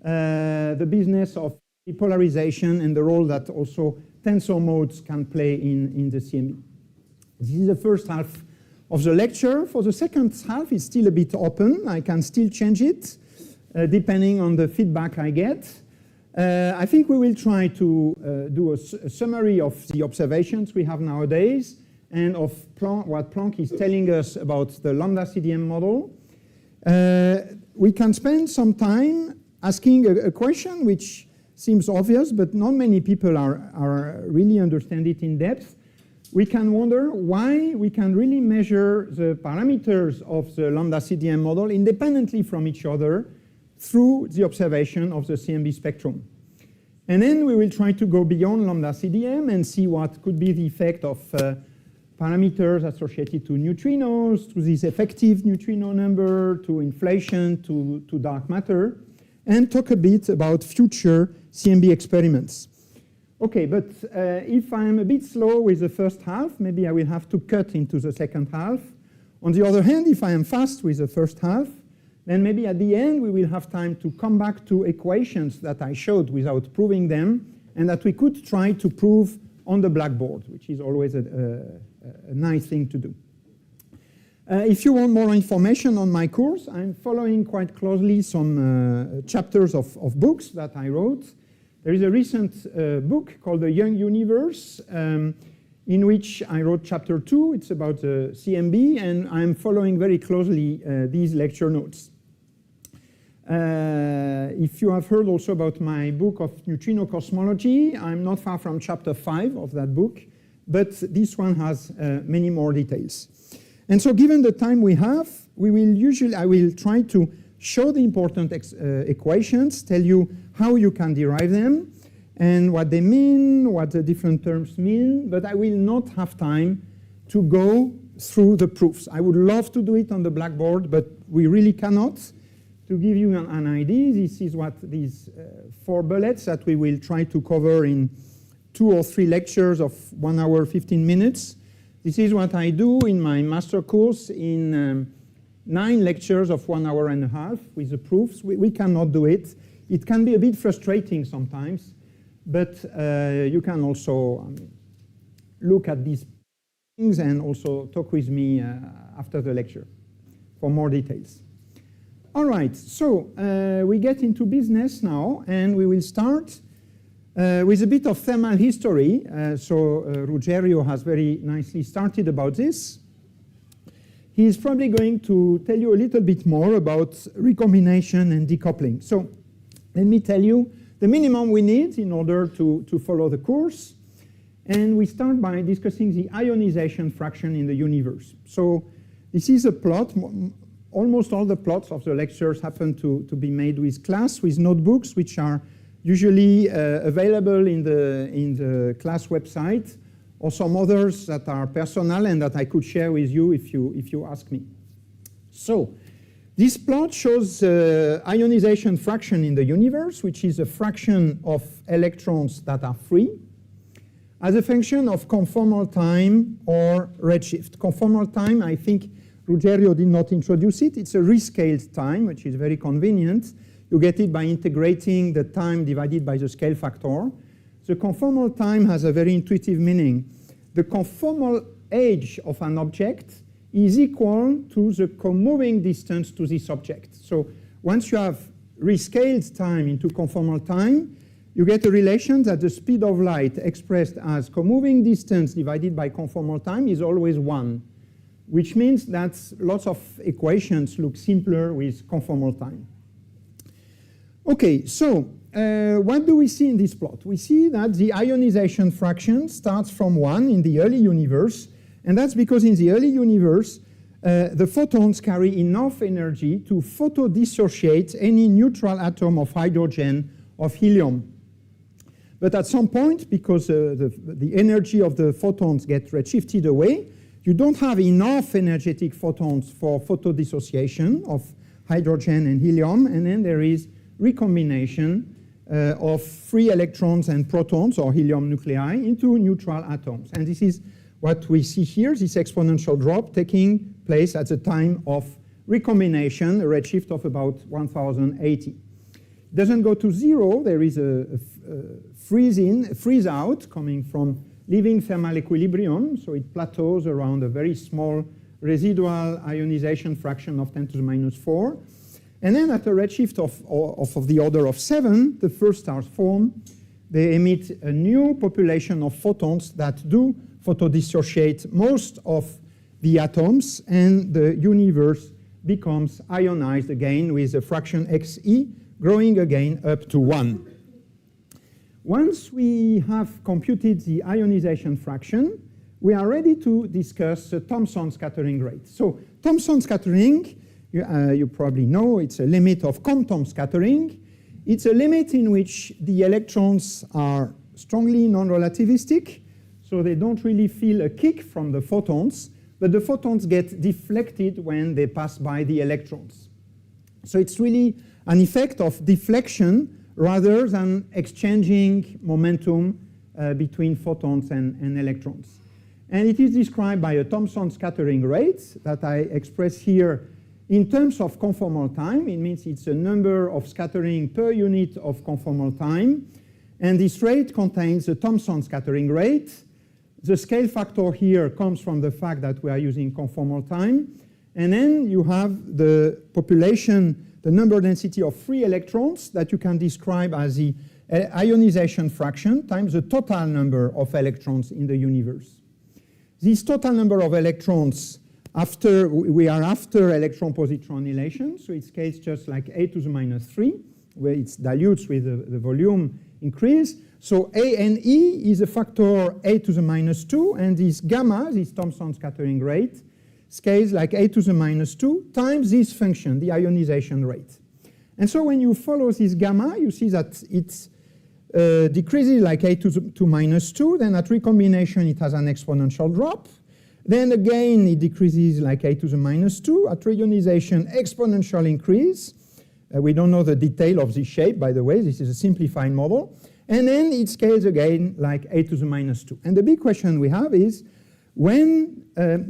the business of polarization and the role that also tensor modes can play in the CMB. This is the first half of the lecture. For the second half, it's still a bit open. I can still change it depending on the feedback I get. I think we will try to do a summary of the observations we have nowadays and of what Planck is telling us about the lambda CDM model. We can spend some time asking a question which seems obvious, but not many people are really understand it in depth. We can wonder why we can really measure the parameters of the lambda CDM model independently from each other through the observation of the CMB spectrum. And then we will try to go beyond lambda CDM and see what could be the effect of parameters associated to neutrinos, to this effective neutrino number, to inflation, to dark matter, and talk a bit about future CMB experiments. Okay, but if I'm a bit slow with the first half, maybe I will have to cut into the second half. On the other hand, if I am fast with the first half, then maybe at the end we will have time to come back to equations that I showed without proving them and that we could try to prove on the blackboard, which is always a nice thing to do. If you want more information on my course, I'm following quite closely some chapters of books that I wrote. There is a recent book called The Young Universe, in which I wrote chapter 2. It's about the CMB, and I'm following very closely these lecture notes. If you have heard also about my book of neutrino cosmology, I'm not far from chapter 5 of that book, but this one has many more details. And so given the time we have, I will try to show the important equations, tell you how you can derive them, and what they mean, what the different terms mean, but I will not have time to go through the proofs. I would love to do it on the blackboard, but we really cannot. To give you an idea, this is what these 4 bullets that we will try to cover in 2 or 3 lectures of 1 hour, 15 minutes. This is what I do in my master course in 9 lectures of 1 hour and a half with the proofs. We cannot do it. It can be a bit frustrating sometimes, but you can also look at these things and also talk with me after the lecture for more details. All right, so we get into business now, and we will start with a bit of thermal history. Ruggerio has very nicely started about this. He is probably going to tell you a little bit more about recombination and decoupling. So let me tell you the minimum we need in order to follow the course. And we start by discussing the ionization fraction in the universe. So this is a plot. Almost all the plots of the lectures happen to be made with class, with notebooks, which are usually available in the class website, or some others that are personal and that I could share with you if you ask me. So this plot shows ionization fraction in the universe, which is a fraction of electrons that are free, as a function of conformal time or redshift. Conformal time, I think Ruggerio did not introduce it. It's a rescaled time, which is very convenient. You get it by integrating the time divided by the scale factor. The conformal time has a very intuitive meaning. The conformal age of an object is equal to the comoving distance to this object. So once you have rescaled time into conformal time, you get a relation that the speed of light expressed as comoving distance divided by conformal time is always 1, which means that lots of equations look simpler with conformal time. Okay, so what do we see in this plot? We see that the ionization fraction starts from 1 in the early universe, and that's because in the early universe, the photons carry enough energy to photodissociate any neutral atom of hydrogen, of helium. But at some point, because the energy of the photons gets redshifted away, you don't have enough energetic photons for photodissociation of hydrogen and helium, and then there is recombination of free electrons and protons, or helium nuclei, into neutral atoms. And this is what we see here, this exponential drop taking place at the time of recombination, a redshift of about 1080. doesn't go to zero. There is a freeze out coming from leaving thermal equilibrium, so it plateaus around a very small residual ionization fraction of 10 to the minus 4. And then at a redshift of the order of 7, the first stars form. They emit a new population of photons that do photodissociate most of the atoms, and the universe becomes ionized again with a fraction Xe growing again up to 1. Once we have computed the ionization fraction, we are ready to discuss the Thomson scattering rate. So Thomson scattering, you probably know, it's a limit of Compton scattering. It's a limit in which the electrons are strongly non-relativistic, so they don't really feel a kick from the photons, but the photons get deflected when they pass by the electrons. So it's really an effect of deflection rather than exchanging momentum between photons and electrons. And it is described by a Thomson scattering rate that I express here in terms of conformal time. It means it's a number of scattering per unit of conformal time. And this rate contains a Thomson scattering rate. The scale factor here comes from the fact that we are using conformal time. And then you have the population, the number density of free electrons that you can describe as the ionization fraction times the total number of electrons in the universe. This total number of electrons, we are after electron-positron annihilation, so it scales just like a to the minus 3, where it dilutes with the volume increase. So A and E is a factor a to the minus 2, and this gamma, this Thomson scattering rate, scales like a to the minus 2 times this function, the ionization rate. And so when you follow this gamma, you see that it decreases like a to minus 2, then at recombination it has an exponential drop. Then again it decreases like a to the minus 2, at reionization exponential increase. We don't know the detail of this shape, by the way, this is a simplified model. And then it scales again like a to the minus 2. And the big question we have is, when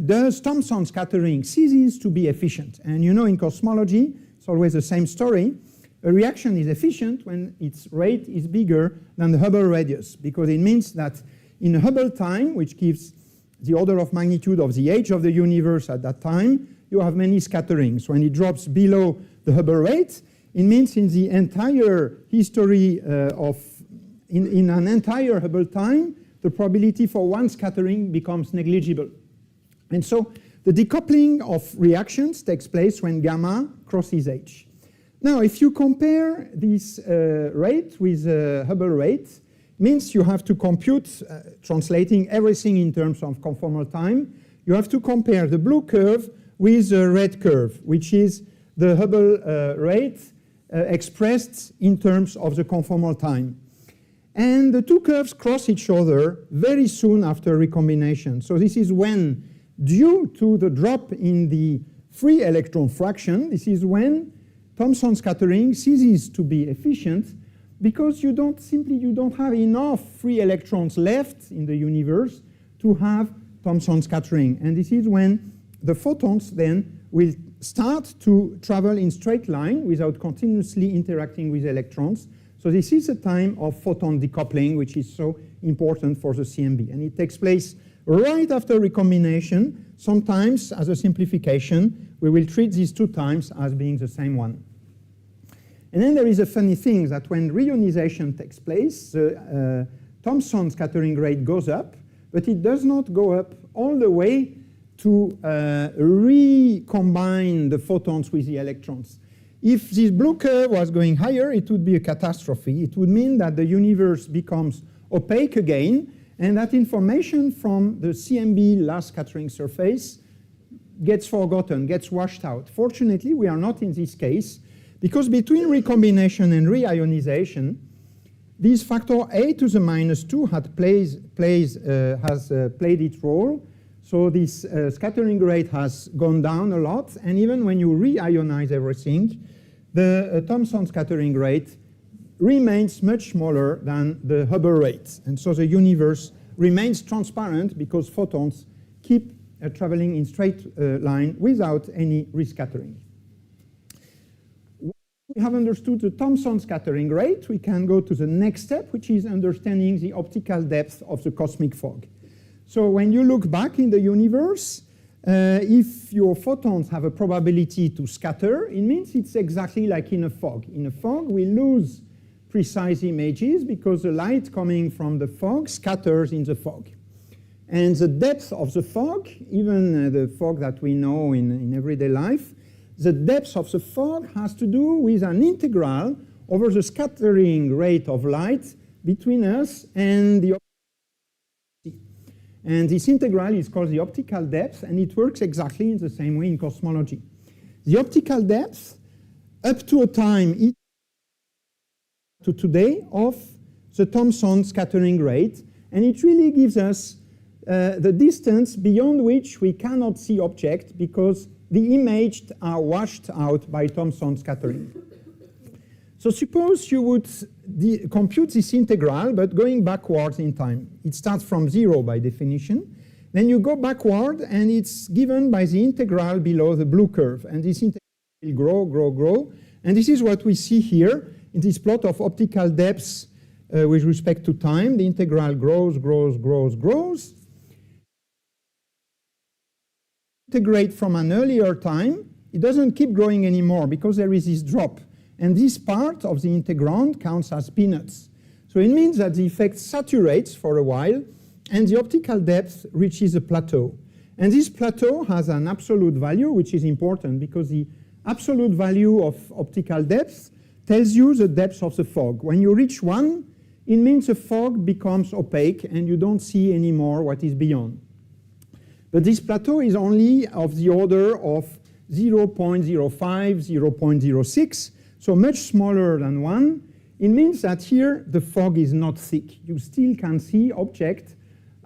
does Thomson scattering ceases to be efficient? And you know, in cosmology, it's always the same story. A reaction is efficient when its rate is bigger than the Hubble radius, because it means that in Hubble time, which gives the order of magnitude of the age of the universe at that time, you have many scatterings. When it drops below the Hubble rate, it means in the entire history in an entire Hubble time, the probability for one scattering becomes negligible. And so the decoupling of reactions takes place when gamma crosses H. Now, if you compare this rate with Hubble rate, means you have to compute, translating everything in terms of conformal time, you have to compare the blue curve with the red curve, which is the Hubble rate expressed in terms of the conformal time. And the two curves cross each other very soon after recombination. So this is when, due to the drop in the free electron fraction, this is when Thomson scattering ceases to be efficient, because you don't have enough free electrons left in the universe to have Thomson scattering. And this is when the photons then will start to travel in straight line without continuously interacting with electrons. So this is a time of photon decoupling, which is so important for the CMB. And it takes place right after recombination. Sometimes, as a simplification, we will treat these two times as being the same one. And then there is a funny thing that when reionization takes place, the Thomson scattering rate goes up, but it does not go up all the way to recombine the photons with the electrons. If this blue curve was going higher, it would be a catastrophe. It would mean that the universe becomes opaque again, and that information from the CMB last scattering surface gets forgotten, gets washed out. Fortunately, we are not in this case, because between recombination and reionization, this factor a to the minus 2 has played its role. So this scattering rate has gone down a lot, and even when you reionize everything, the Thomson scattering rate remains much smaller than the Hubble rate. And so the universe remains transparent because photons keep traveling in straight line without any rescattering. we have understood the Thomson scattering rate, we can go to the next step, which is understanding the optical depth of the cosmic fog. So when you look back in the universe, if your photons have a probability to scatter, it means it's exactly like in a fog. In a fog, we lose precise images because the light coming from the fog scatters in the fog. And the depth of the fog, even the fog that we know in everyday life, the depth of the fog has to do with an integral over the scattering rate of light between us and the optical. And this integral is called the optical depth, and it works exactly in the same way in cosmology. The optical depth, up to a time to today, of the Thomson scattering rate, and it really gives us the distance beyond which we cannot see objects because the images are washed out by Thomson scattering. So suppose you would compute this integral, but going backwards in time. It starts from 0 by definition. Then you go backward, and it's given by the integral below the blue curve. And this integral will grow, grow, grow. And this is what we see here in this plot of optical depths with respect to time. The integral grows, grows, grows, grows. Integrate from an earlier time, it doesn't keep growing anymore because there is this drop. And this part of the integrand counts as peanuts. So it means that the effect saturates for a while, and the optical depth reaches a plateau. And this plateau has an absolute value, which is important because the absolute value of optical depth tells you the depth of the fog. When you reach 1, it means the fog becomes opaque and you don't see anymore what is beyond. But this plateau is only of the order of 0.05, 0.06, so much smaller than 1. It means that here the fog is not thick. You still can see objects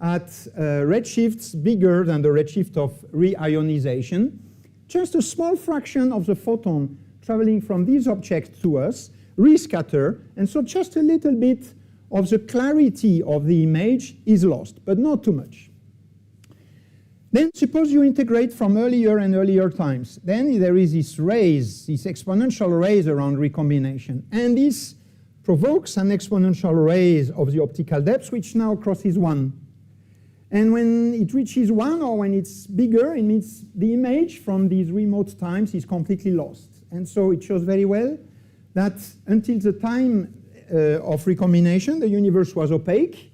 at redshifts bigger than the redshift of reionization. Just a small fraction of the photon traveling from these objects to us rescatter, and so just a little bit of the clarity of the image is lost, but not too much. Then suppose you integrate from earlier and earlier times. Then there is this raise, this exponential raise around recombination. And this provokes an exponential raise of the optical depth, which now crosses 1. And when it reaches 1, or when it's bigger, it means the image from these remote times is completely lost. And so it shows very well that until the time of recombination, the universe was opaque.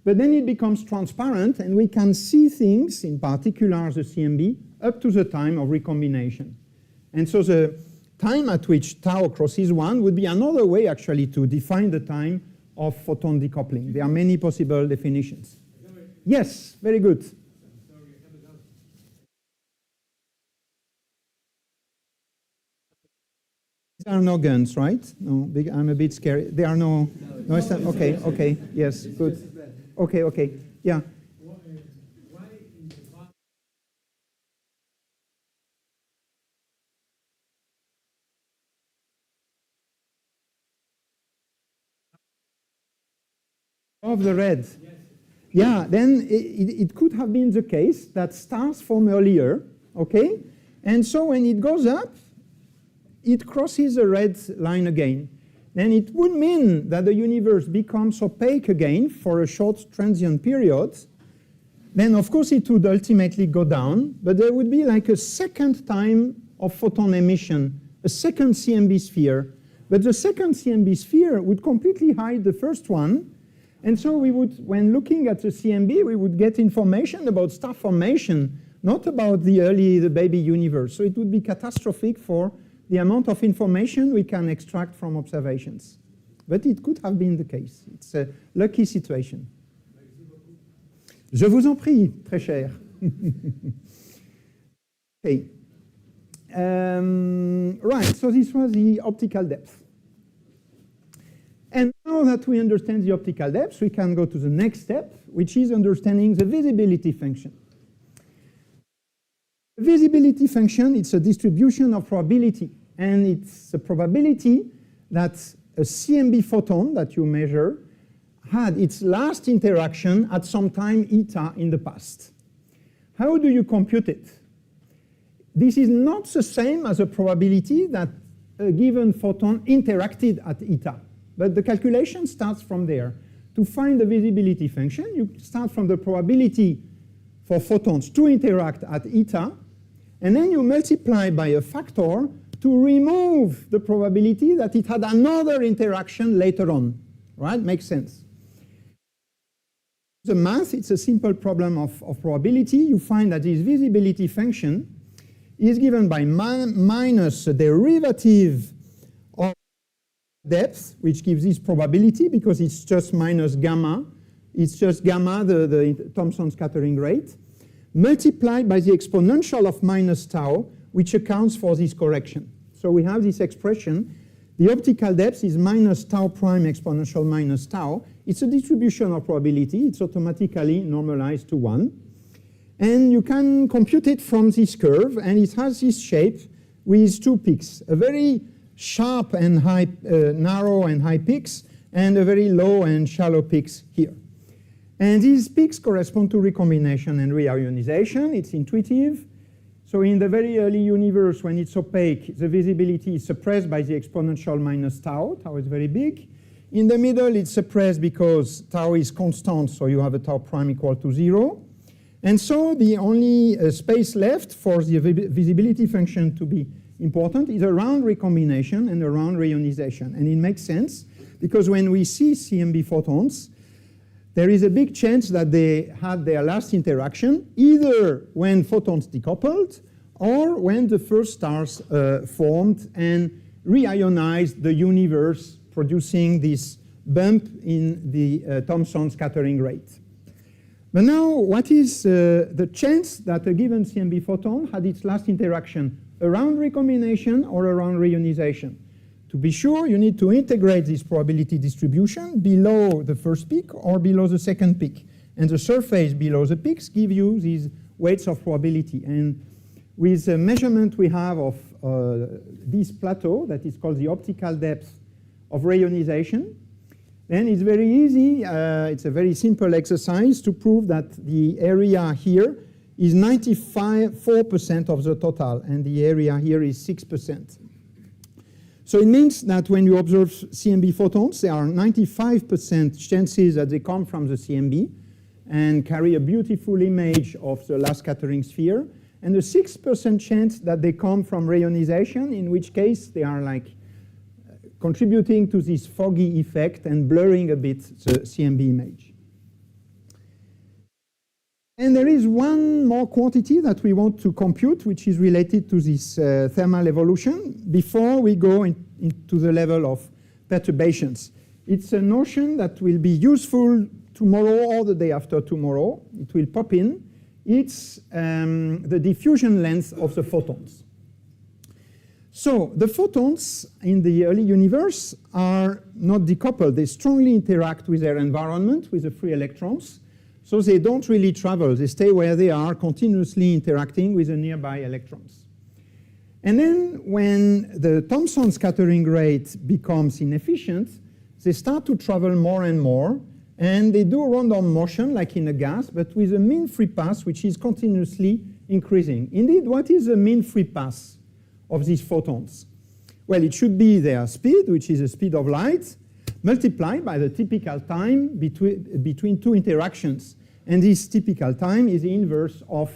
But then it becomes transparent, and we can see things, in particular the CMB, up to the time of recombination. And so the time at which tau crosses 1 would be another way, actually, to define the time of photon decoupling. There are many possible definitions. Yes, very good. There are no guns, right? No, I'm a bit scared. There are no. Okay, okay, yes, good. Okay, okay, yeah. Of the red. Yes. Yeah, then it could have been the case that stars form earlier, okay? And so when it goes up, it crosses the red line again. Then it would mean that the universe becomes opaque again for a short transient period. Then, of course, it would ultimately go down, but there would be like a second time of photon emission, a second CMB sphere. But the second CMB sphere would completely hide the first one. And so we would, when looking at the CMB, we would get information about star formation, not about the baby universe. So it would be catastrophic for the amount of information we can extract from observations. But it could have been the case. It's a lucky situation. Je vous en prie, très cher. Okay. Right, so this was the optical depth. And now that we understand the optical depth, we can go to the next step, which is understanding the visibility function. The visibility function, it's a distribution of probability. And it's a probability that a CMB photon that you measure had its last interaction at some time eta in the past. How do you compute it? This is not the same as a probability that a given photon interacted at eta. But the calculation starts from there. To find the visibility function, you start from the probability for photons to interact at eta, and then you multiply by a factor to remove the probability that it had another interaction later on. Right? Makes sense. The math, it's a simple problem of probability. You find that this visibility function is given by minus the derivative of depth, which gives this probability because it's just minus gamma. It's just gamma, the Thomson scattering rate, multiplied by the exponential of minus tau, which accounts for this correction. So we have this expression. The optical depth is minus tau prime exponential minus tau. It's a distribution of probability. It's automatically normalized to 1. And you can compute it from this curve, and it has this shape with two peaks, a very sharp and high, narrow and high peaks, and a very low and shallow peaks here. And these peaks correspond to recombination and reionization. It's intuitive. So in the very early universe, when it's opaque, the visibility is suppressed by the exponential minus tau. Tau is very big. In the middle, it's suppressed because tau is constant, so you have a tau prime equal to 0. And so the only space left for the visibility function to be important is around recombination and around reionization. And it makes sense because when we see CMB photons, there is a big chance that they had their last interaction either when photons decoupled or when the first stars formed and reionized the universe, producing this bump in the Thomson scattering rate. But now, what is the chance that a given CMB photon had its last interaction around recombination or around reionization? To be sure, you need to integrate this probability distribution below the first peak or below the second peak. And the surface below the peaks give you these weights of probability. And with the measurement we have of this plateau, that is called the optical depth of reionization, then it's very easy. It's a very simple exercise to prove that the area here is 94% of the total, and the area here is 6%. So it means that when you observe CMB photons, there are 95% chances that they come from the CMB and carry a beautiful image of the last scattering sphere, and a 6% chance that they come from reionization, in which case they are like contributing to this foggy effect and blurring a bit the CMB image. And there is one more quantity that we want to compute, which is related to this thermal evolution, before we go into the level of perturbations. It's a notion that will be useful tomorrow or the day after tomorrow. It will pop in. It's the diffusion length of the photons. So the photons in the early universe are not decoupled. They strongly interact with their environment, with the free electrons. So they don't really travel. They stay where they are, continuously interacting with the nearby electrons. And then when the Thomson scattering rate becomes inefficient, they start to travel more and more. And they do random motion, like in a gas, but with a mean free path, which is continuously increasing. Indeed, what is the mean free path of these photons? Well, it should be their speed, which is the speed of light, multiplied by the typical time between two interactions. And this typical time is the inverse of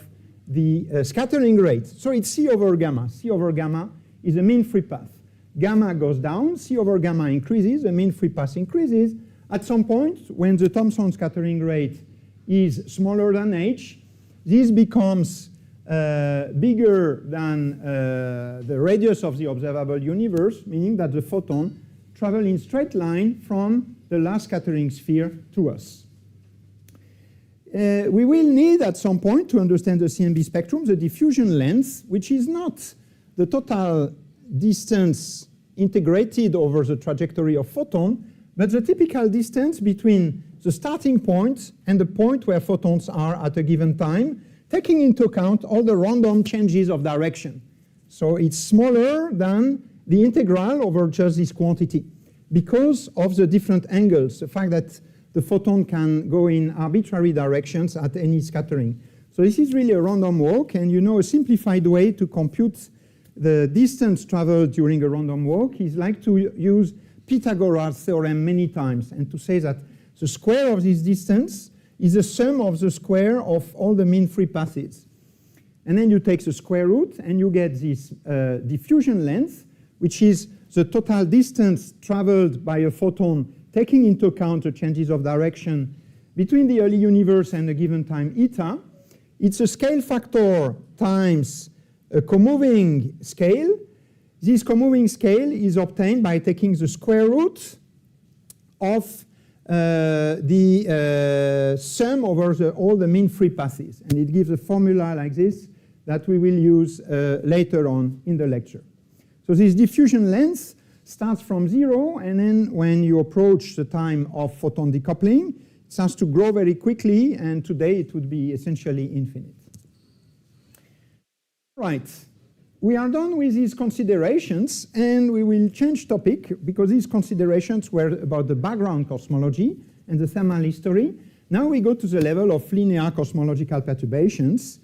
the scattering rate. So it's C over gamma. C over gamma is the mean free path. Gamma goes down, C over gamma increases, the mean free path increases. At some point, when the Thomson scattering rate is smaller than h, this becomes bigger than the radius of the observable universe, meaning that the photon travels in straight line from the last scattering sphere to us. We will need at some point to understand the CMB spectrum, the diffusion length, which is not the total distance integrated over the trajectory of photon, but the typical distance between the starting point and the point where photons are at a given time, taking into account all the random changes of direction. So it's smaller than the integral over just this quantity because of the different angles, the fact that the photon can go in arbitrary directions at any scattering. So this is really a random walk, and you know a simplified way to compute the distance traveled during a random walk is like to use Pythagoras' theorem many times and to say that the square of this distance is the sum of the square of all the mean free passes. And then you take the square root and you get this diffusion length, which is the total distance traveled by a photon taking into account the changes of direction between the early universe and a given time eta. It's a scale factor times a comoving scale. This comoving scale is obtained by taking the square root of the sum over all the mean free passes. And it gives a formula like this that we will use later on in the lecture. So this diffusion length starts from 0, and then when you approach the time of photon decoupling, it starts to grow very quickly, and today it would be essentially infinite. Right. We are done with these considerations, and we will change topic because these considerations were about the background cosmology and the thermal history. Now we go to the level of linear cosmological perturbations.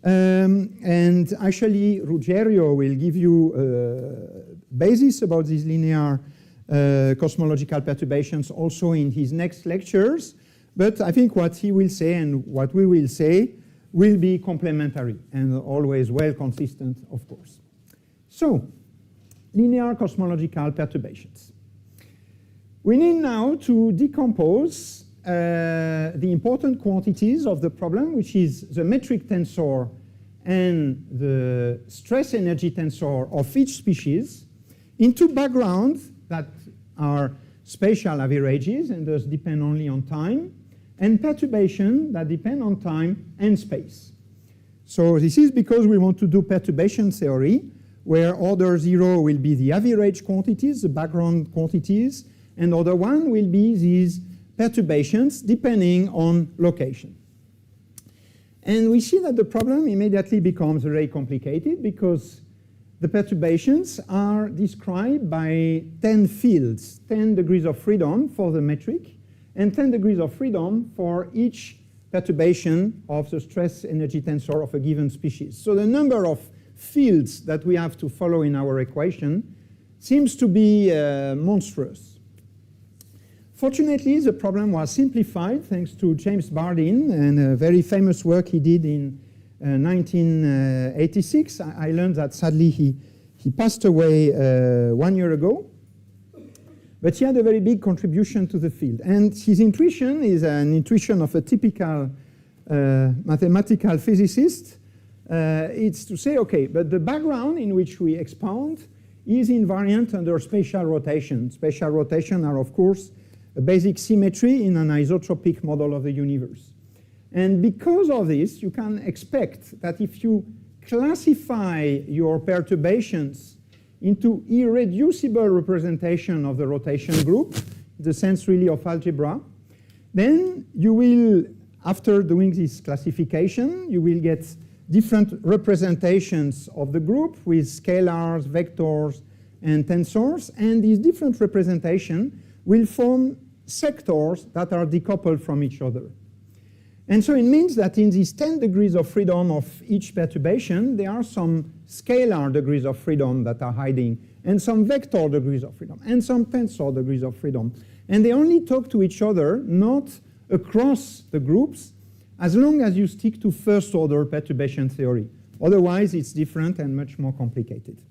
And actually, Ruggerio will give you basis about these linear cosmological perturbations also in his next lectures. But I think what he will say and what we will say will be complementary and always well consistent, of course. So, linear cosmological perturbations. We need now to decompose the important quantities of the problem, which is the metric tensor and the stress energy tensor of each species, into backgrounds that are spatial averages and thus depend only on time, and perturbation that depend on time and space. So this is because we want to do perturbation theory, where order 0 will be the average quantities, the background quantities, and order 1 will be these perturbations depending on location. And we see that the problem immediately becomes very complicated because the perturbations are described by 10 fields, 10 degrees of freedom for the metric, and 10 degrees of freedom for each perturbation of the stress energy tensor of a given species. So the number of fields that we have to follow in our equation seems to be monstrous. Fortunately, the problem was simplified thanks to James Bardeen and a very famous work he did in 1986. I learned that sadly he passed away 1 year ago. But he had a very big contribution to the field. And his intuition is an intuition of a typical mathematical physicist. It's to say, okay, but the background in which we expound is invariant under spatial rotation. Spatial rotation are, of course, a basic symmetry in an isotropic model of the universe. And because of this, you can expect that if you classify your perturbations into irreducible representation of the rotation group, the sense really of algebra, then you will, after doing this classification, you will get different representations of the group with scalars, vectors, and tensors, and these different representations will form sectors that are decoupled from each other. And so it means that in these 10 degrees of freedom of each perturbation, there are some scalar degrees of freedom that are hiding, and some vector degrees of freedom, and some tensor degrees of freedom. And they only talk to each other, not across the groups, as long as you stick to first order perturbation theory. Otherwise, it's different and much more complicated.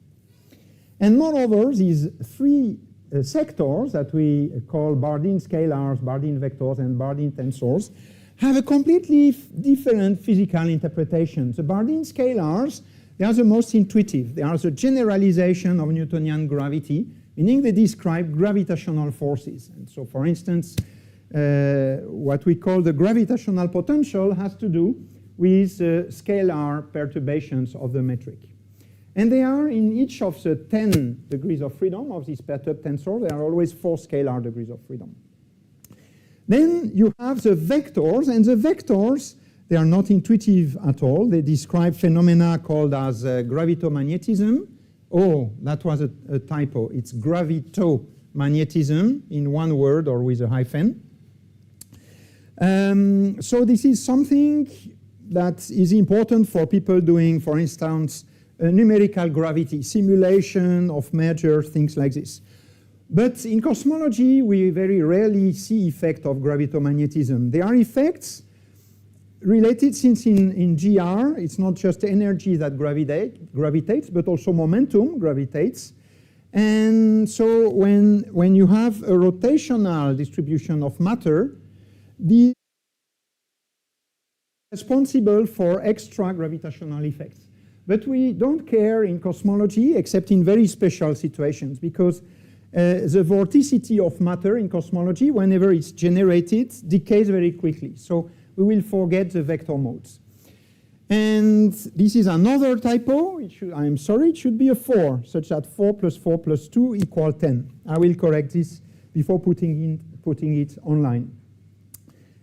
And moreover, these three sectors that we call Bardeen scalars, Bardeen vectors, and Bardeen tensors have a completely different physical interpretation. The Bardeen scalars, they are the most intuitive. They are the generalization of Newtonian gravity, meaning they describe gravitational forces. And so, for instance, what we call the gravitational potential has to do with scalar perturbations of the metric. And they are in each of the 10 degrees of freedom of this perturbed tensor. There are always 4 scalar degrees of freedom. Then you have the vectors, and the vectors, they are not intuitive at all. They describe phenomena called as gravitomagnetism. Oh, that was a typo. It's gravitomagnetism in one word or with a hyphen. So this is something that is important for people doing, for instance, numerical gravity, simulation of mergers, things like this. But in cosmology, we very rarely see effect of gravitomagnetism. There are effects related, since in GR, it's not just energy that gravitates, but also momentum gravitates. And so when you have a rotational distribution of matter, the responsible for extra gravitational effects. But we don't care in cosmology except in very special situations, because the vorticity of matter in cosmology, whenever it's generated, decays very quickly. So we will forget the vector modes. And this is another typo. I'm sorry, it should be a 4, such that 4 plus 4 plus 2 equal 10. I will correct this before putting it online.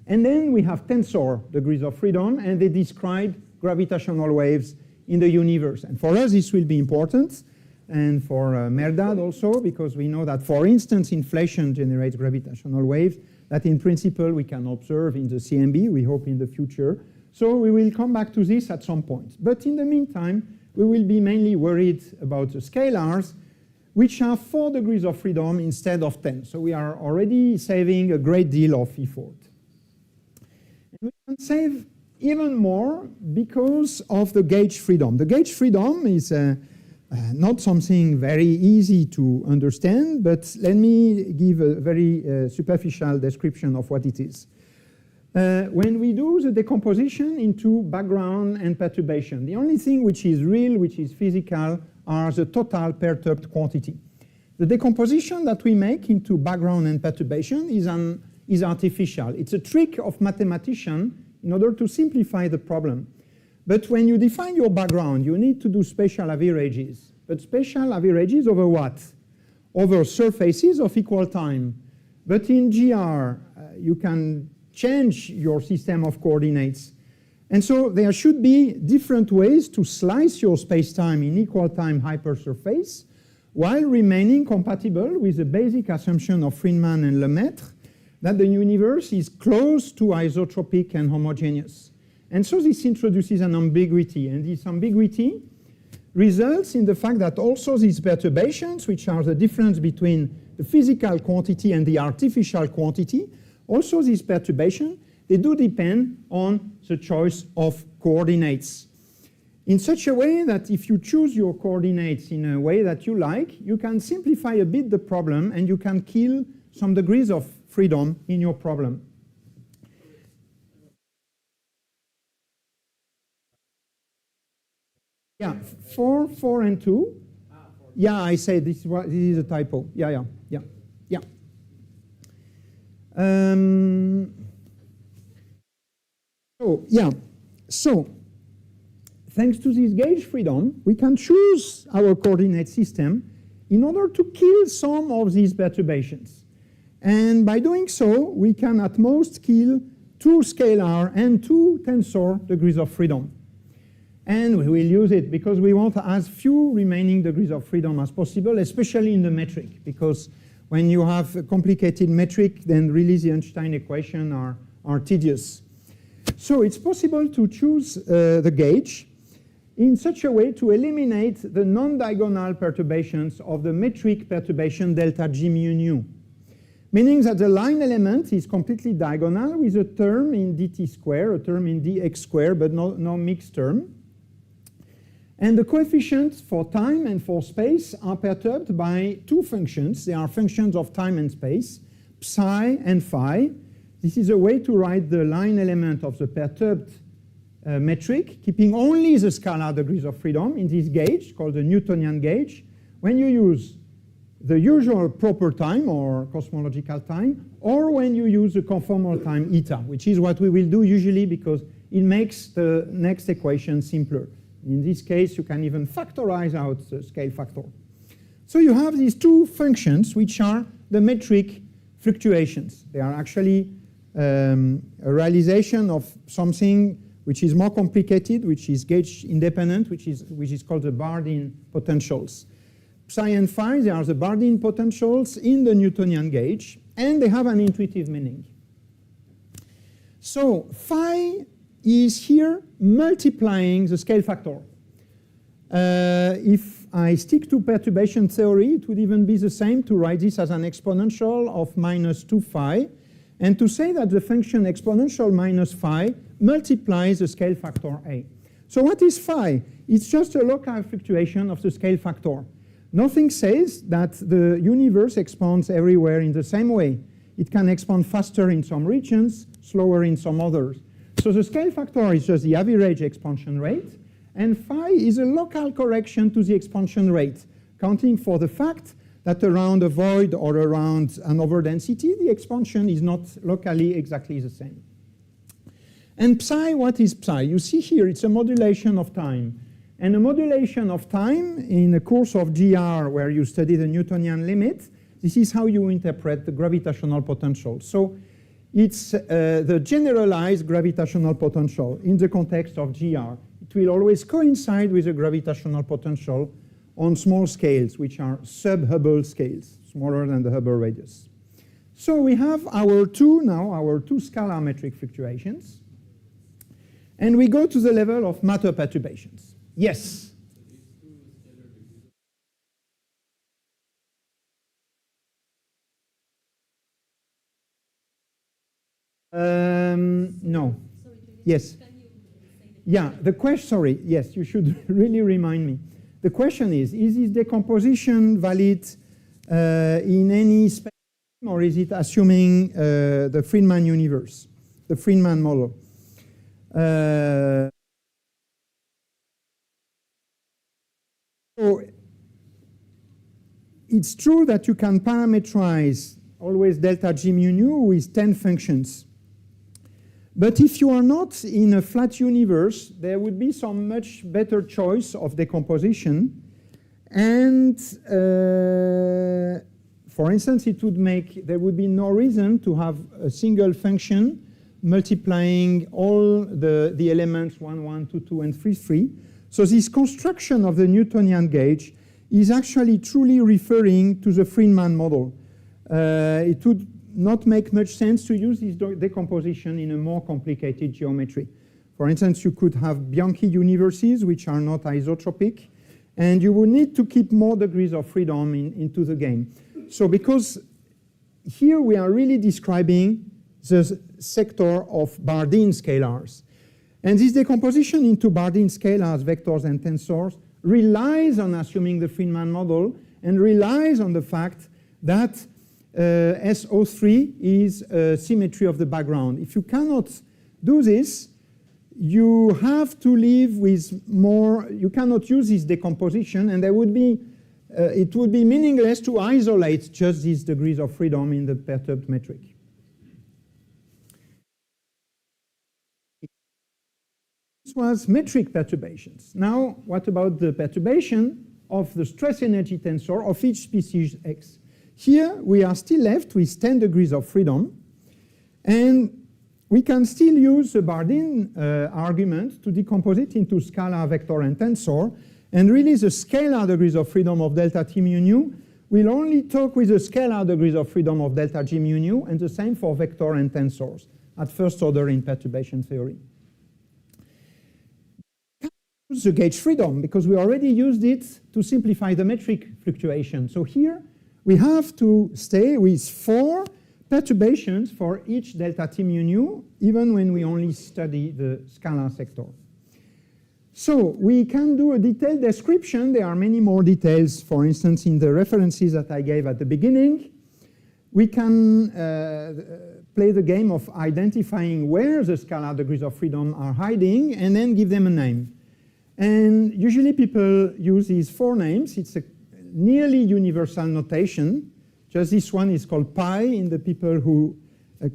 And then we have tensor degrees of freedom, and they describe gravitational waves in the universe. And for us, this will be important, and for Mehrdad also, because we know that, for instance, inflation generates gravitational waves that in principle we can observe in the CMB, we hope in the future. So we will come back to this at some point. But in the meantime, we will be mainly worried about the scalars, which have 4 degrees of freedom instead of 10. So we are already saving a great deal of effort. And we can save even more because of the gauge freedom. The gauge freedom is not something very easy to understand, but let me give a very superficial description of what it is. When we do the decomposition into background and perturbation, the only thing which is real, which is physical, are the total perturbed quantity. The decomposition that we make into background and perturbation is artificial. It's a trick of mathematicians in order to simplify the problem. But when you define your background, you need to do spatial averages. But spatial averages over what? Over surfaces of equal time. But in GR, you can change your system of coordinates. And so there should be different ways to slice your space-time in equal time hypersurface while remaining compatible with the basic assumption of Friedman and Lemaitre that the universe is close to isotropic and homogeneous. And so this introduces an ambiguity, and this ambiguity results in the fact that also these perturbations, which are the difference between the physical quantity and the artificial quantity, also these perturbations, they do depend on the choice of coordinates. In such a way that if you choose your coordinates in a way that you like, you can simplify a bit the problem and you can kill some degrees of freedom in your problem. Yeah, 4, 4, and 2. Yeah, I say this is a typo. Yeah. So thanks to this gauge freedom, we can choose our coordinate system in order to kill some of these perturbations. And by doing so, we can at most kill 2 scalar and 2 tensor degrees of freedom. And we will use it because we want as few remaining degrees of freedom as possible, especially in the metric, because when you have a complicated metric, then really the Einstein equations are tedious. So it's possible to choose the gauge in such a way to eliminate the non-diagonal perturbations of the metric perturbation delta G mu nu, meaning that the line element is completely diagonal with a term in dt square, a term in dx square, but no mixed term. And the coefficients for time and for space are perturbed by 2 functions. They are functions of time and space, psi and phi. This is a way to write the line element of the perturbed metric, keeping only the scalar degrees of freedom in this gauge, called the Newtonian gauge. When you use the usual proper time, or cosmological time, or when you use the conformal time eta, which is what we will do usually because it makes the next equation simpler. In this case, you can even factorize out the scale factor. So you have these 2 functions, which are the metric fluctuations. They are actually a realization of something which is more complicated, which is gauge independent, which is called the Bardeen potentials. Psi and phi, they are the Bardeen potentials in the Newtonian gauge, and they have an intuitive meaning. So phi is here multiplying the scale factor. If I stick to perturbation theory, it would even be the same to write this as an exponential of minus 2 phi, and to say that the function exponential minus phi multiplies the scale factor a. So what is phi? It's just a local fluctuation of the scale factor. Nothing says that the universe expands everywhere in the same way. It can expand faster in some regions, slower in some others. So the scale factor is just the average expansion rate, and phi is a local correction to the expansion rate, counting for the fact that around a void or around an overdensity, the expansion is not locally exactly the same. And psi, what is psi? You see here, it's a modulation of time. And a modulation of time in a course of GR where you study the Newtonian limit, this is how you interpret the gravitational potential. So it's the generalized gravitational potential in the context of GR. It will always coincide with the gravitational potential on small scales, which are sub-Hubble scales, smaller than the Hubble radius. So we have our two scalar metric fluctuations. And we go to the level of matter perturbations. Yes? No. Yes. Yeah, the question, sorry, yes, you should really remind me. The question is this decomposition valid in any spectrum, or is it assuming the Friedman universe, the Friedman model? So it's true that you can parameterize always delta G mu nu with 10 functions. But if you are not in a flat universe, there would be some much better choice of decomposition. And for instance, there would be no reason to have a single function multiplying all the elements 1, 1, 2, 2, and 3, 3. So this construction of the Newtonian gauge is actually truly referring to the Friedman model. It would not make much sense to use this decomposition in a more complicated geometry. For instance, you could have Bianchi universes which are not isotropic, and you would need to keep more degrees of freedom into the game. So because here we are really describing the sector of Bardeen scalars. And this decomposition into Bardeen scalars, vectors, and tensors relies on assuming the Friedman model and relies on the fact that SO3 is a symmetry of the background. If you cannot do this, you have to live with more, you cannot use this decomposition, and there would be, it would be meaningless to isolate just these degrees of freedom in the perturbed metric. This was metric perturbations. Now, what about the perturbation of the stress energy tensor of each species X? Here, we are still left with 10 degrees of freedom, and we can still use the Bardeen argument to decompose it into scalar, vector, and tensor, and really the scalar degrees of freedom of delta T mu nu will only talk with the scalar degrees of freedom of delta G mu nu, and the same for vector and tensors at first order in perturbation theory. Use the gauge freedom because we already used it to simplify the metric fluctuation. So here we have to stay with 4 perturbations for each delta T mu nu, even when we only study the scalar sector. So we can do a detailed description. There are many more details, for instance, in the references that I gave at the beginning. We can play the game of identifying where the scalar degrees of freedom are hiding and then give them a name. And usually people use these 4 names. It's a nearly universal notation. Just this one is called pi in the people who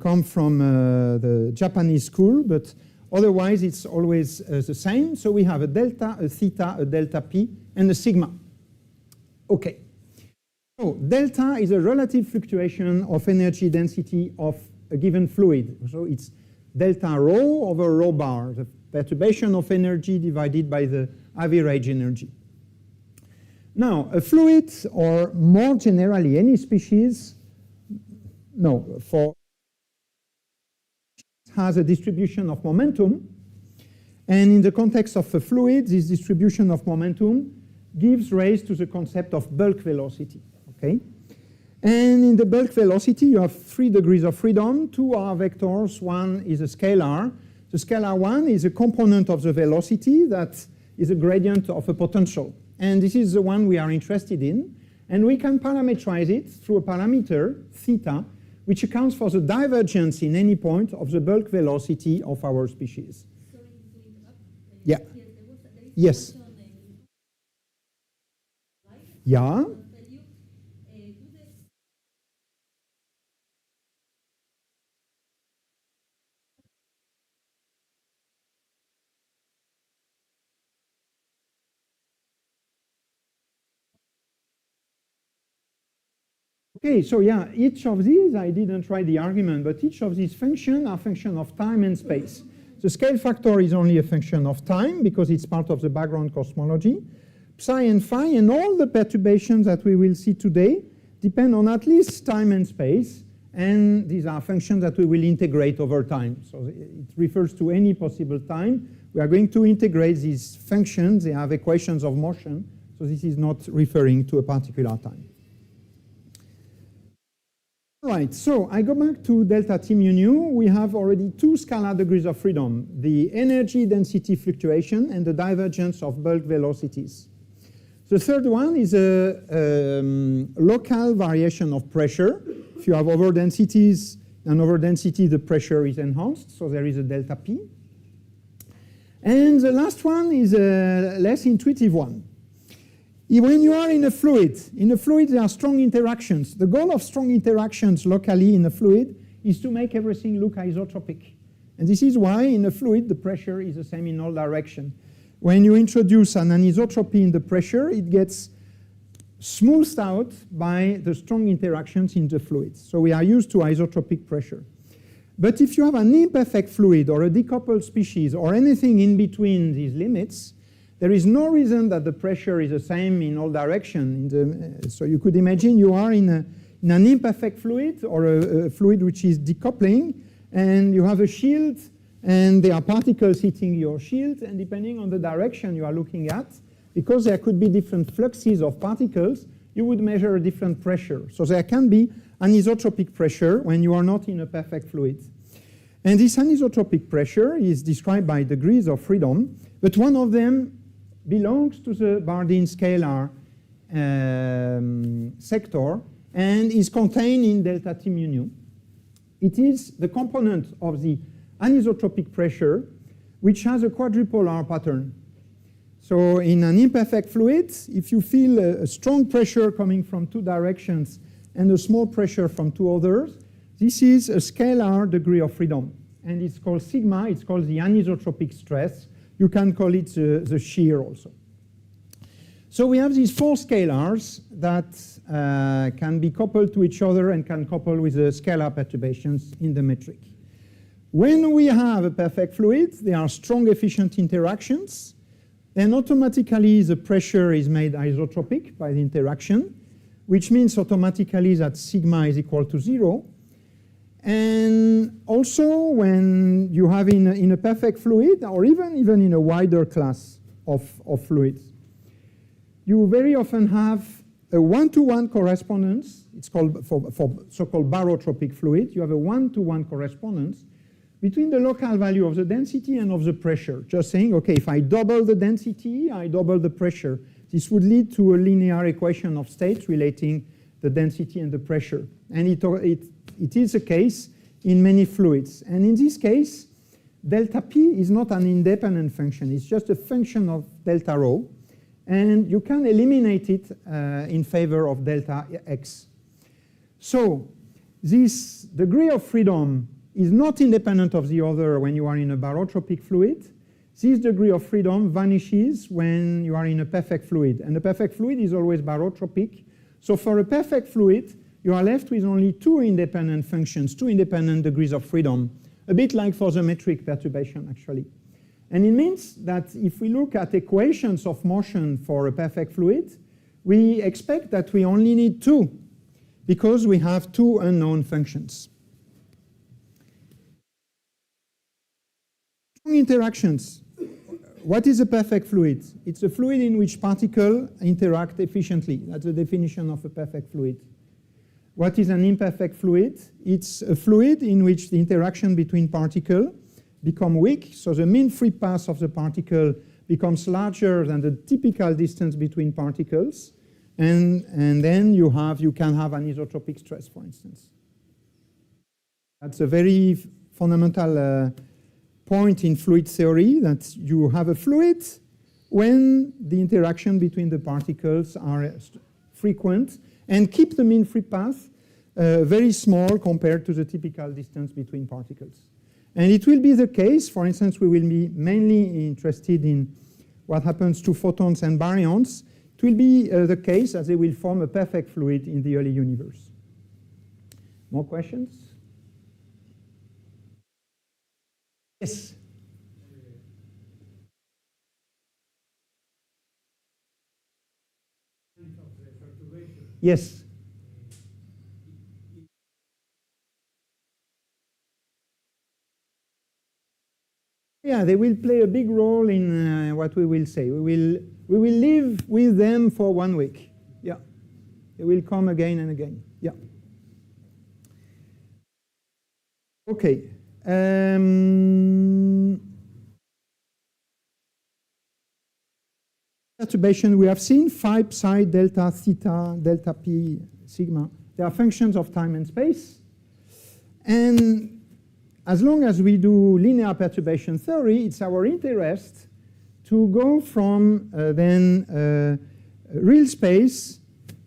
come from the Japanese school, but otherwise it's always the same. So we have a delta, a theta, a delta p, and a sigma. Okay. So delta is a relative fluctuation of energy density of a given fluid. So it's delta rho over rho bar, the perturbation of energy divided by the average energy. Now, a fluid, or more generally any species, has a distribution of momentum, And in the context of a fluid, this distribution of momentum gives rise to the concept of bulk velocity. Okay? And in the bulk velocity, you have 3 degrees of freedom. 2 are vectors, 1 is a scalar. The scalar 1 is a component of the velocity that is a gradient of a potential. And this is the one we are interested in. And we can parameterize it through a parameter, theta, which accounts for the divergence in any point of the bulk velocity of our species. Yeah. Yes. Yeah. Okay, so yeah, each of these, I didn't write the argument, but each of these functions are function of time and space. The scale factor is only a function of time because it's part of the background cosmology. Psi and phi and all the perturbations that we will see today depend on at least time and space, and these are functions that we will integrate over time. So it refers to any possible time. We are going to integrate these functions. They have equations of motion, so this is not referring to a particular time. Right, so I go back to delta T mu nu. We have already 2 scalar degrees of freedom, the energy density fluctuation and the divergence of bulk velocities. The third one is a local variation of pressure. If you have overdensities, and overdensity, the pressure is enhanced, so there is a delta P. And the last one is a less intuitive one. When you are in a fluid there are strong interactions. The goal of strong interactions locally in a fluid is to make everything look isotropic. And this is why in a fluid the pressure is the same in all directions. When you introduce an anisotropy in the pressure, it gets smoothed out by the strong interactions in the fluid. So we are used to isotropic pressure. But if you have an imperfect fluid or a decoupled species or anything in between these limits, there is no reason that the pressure is the same in all directions. So you could imagine you are in an imperfect fluid or a fluid which is decoupling, and you have a shield, and there are particles hitting your shield, and depending on the direction you are looking at, because there could be different fluxes of particles, you would measure a different pressure. So there can be anisotropic pressure when you are not in a perfect fluid. And this anisotropic pressure is described by degrees of freedom, but one of them belongs to the Bardeen scalar sector and is contained in delta T mu nu. It is the component of the anisotropic pressure which has a quadrupolar pattern. So in an imperfect fluid, if you feel a strong pressure coming from 2 directions and a small pressure from 2 others, this is a scalar degree of freedom. And it's called sigma, it's called the anisotropic stress. You can call it the shear also. So we have these 4 scalars that can be coupled to each other and can couple with the scalar perturbations in the metric. When we have a perfect fluid, there are strong efficient interactions, then automatically the pressure is made isotropic by the interaction, which means automatically that sigma is equal to 0. And also when you have in a perfect fluid, or even in a wider class of fluids, you very often have a 1-to-1 correspondence. It's called, for so-called barotropic fluid, you have a 1-to-1 correspondence between the local value of the density and of the pressure. Just saying, okay, if I double the density, I double the pressure. This would lead to a linear equation of states relating the density and the pressure. And it is the case in many fluids. And in this case, delta P is not an independent function. It's just a function of delta rho. And you can eliminate it in favor of delta x. So this degree of freedom is not independent of the other when you are in a barotropic fluid. This degree of freedom vanishes when you are in a perfect fluid. And a perfect fluid is always barotropic. So for a perfect fluid, you are left with only 2 independent functions, 2 independent degrees of freedom, a bit like for the metric perturbation, actually. And it means that if we look at equations of motion for a perfect fluid, we expect that we only need 2, because we have 2 unknown functions. Strong interactions what is a perfect fluid? It's a fluid in which particles interact efficiently. That's the definition of a perfect fluid. What is an imperfect fluid? It's a fluid in which the interaction between particles become weak, so the mean free path of the particle becomes larger than the typical distance between particles, and then you can have an isotropic stress, for instance. That's a very fundamental point in fluid theory, that you have a fluid when the interaction between the particles are frequent and keep the mean free path very small compared to the typical distance between particles. And it will be the case, for instance, we will be mainly interested in what happens to photons and baryons. It will be the case that they will form a perfect fluid in the early universe. More questions? Yes? Yes. Yeah, they will play a big role in what we will say. We will live with them for 1 week. Yeah. They will come again and again. Yeah. Okay. Perturbation we have seen, phi, psi, delta, theta, delta p, sigma. They are functions of time and space. And as long as we do linear perturbation theory, it's our interest to go from real space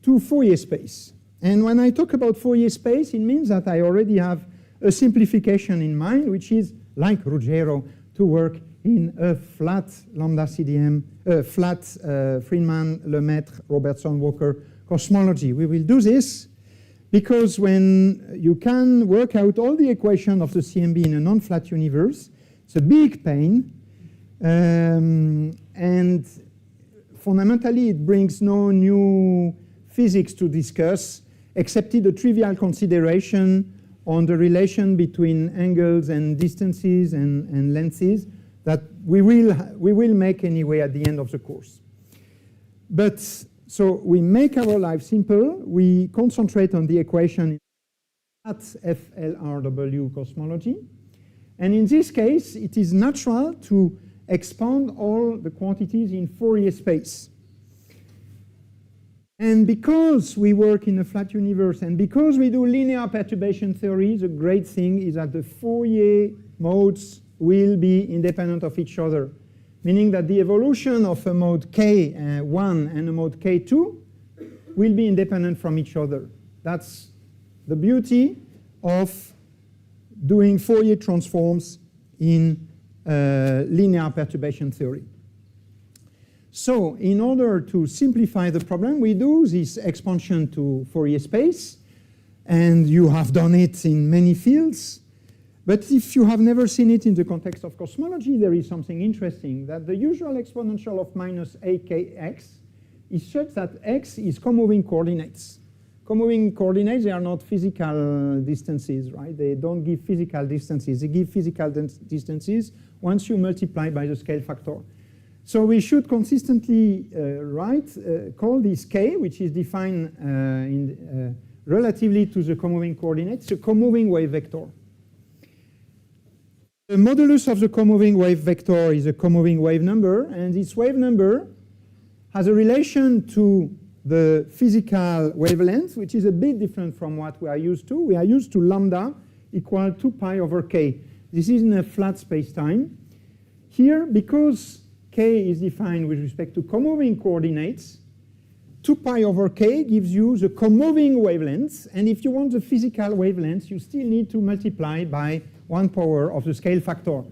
to Fourier space. And when I talk about Fourier space, it means that I already have a simplification in mind, which is, like Ruggiero, to work in a flat lambda CDM, flat Friedman, Lemaitre, Robertson, Walker cosmology. We will do this because when you can work out all the equations of the CMB in a non-flat universe, it's a big pain. And fundamentally, it brings no new physics to discuss, except a trivial consideration on the relation between angles and distances and lengths that we will make anyway at the end of the course. But so we make our life simple. We concentrate on the equation at FLRW cosmology. And in this case, it is natural to expand all the quantities in Fourier space. And because we work in a flat universe and because we do linear perturbation theory, the great thing is that the Fourier modes will be independent of each other, meaning that the evolution of a mode K1 and a mode K2 will be independent from each other. That's the beauty of doing Fourier transforms in linear perturbation theory. So in order to simplify the problem, we do this expansion to Fourier space, and you have done it in many fields. But if you have never seen it in the context of cosmology, there is something interesting, that the usual exponential of minus akx is such that x is comoving coordinates. Comoving coordinates, they are not physical distances, right? They don't give physical distances. They give physical distances once you multiply by the scale factor. So we should consistently call this k, which is defined relatively to the comoving coordinates, a comoving wave vector. The modulus of the comoving wave vector is a comoving wave number, and this wave number has a relation to the physical wavelength, which is a bit different from what we are used to. We are used to lambda equal 2 pi over k. This is in a flat space-time. Here, because k is defined with respect to comoving coordinates, 2 pi over k gives you the comoving wavelength, and if you want the physical wavelength, you still need to multiply by 1 power of the scale factor,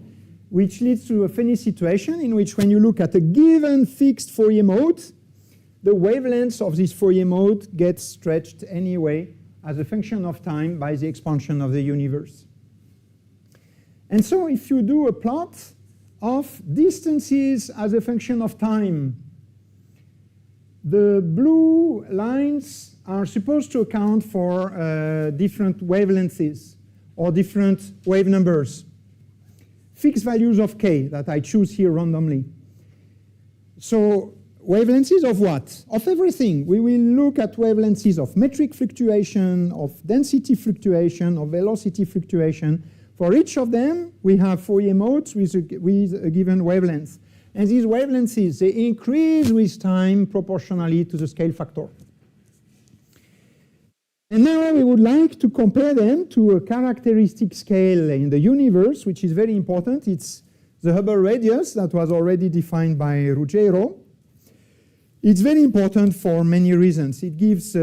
which leads to a funny situation in which when you look at a given fixed Fourier mode, the wavelength of this Fourier mode gets stretched anyway as a function of time by the expansion of the universe. And so if you do a plot of distances as a function of time, the blue lines are supposed to account for different wavelengths or different wave numbers, fixed values of k that I choose here randomly. So wavelengths of what? Of everything. We will look at wavelengths of metric fluctuation, of density fluctuation, of velocity fluctuation. For each of them, we have Fourier modes with a given wavelength. And these wavelengths, they increase with time proportionally to the scale factor. And now we would like to compare them to a characteristic scale in the universe, which is very important. It's the Hubble radius that was already defined by Ruggiero. It's very important for many reasons. It gives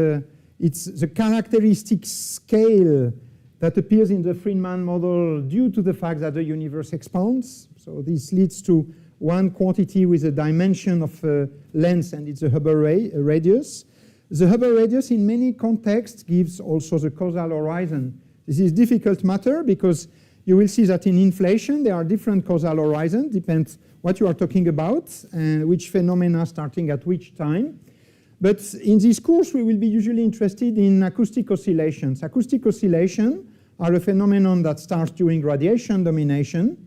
it's the characteristic scale that appears in the Friedman model due to the fact that the universe expands. So this leads to one quantity with a dimension of length, and it's the Hubble radius. The Hubble radius in many contexts gives also the causal horizon. This is difficult matter because you will see that in inflation there are different causal horizons, depends what you are talking about and which phenomena starting at which time. But in this course we will be usually interested in acoustic oscillations. Acoustic oscillations are a phenomenon that starts during radiation domination.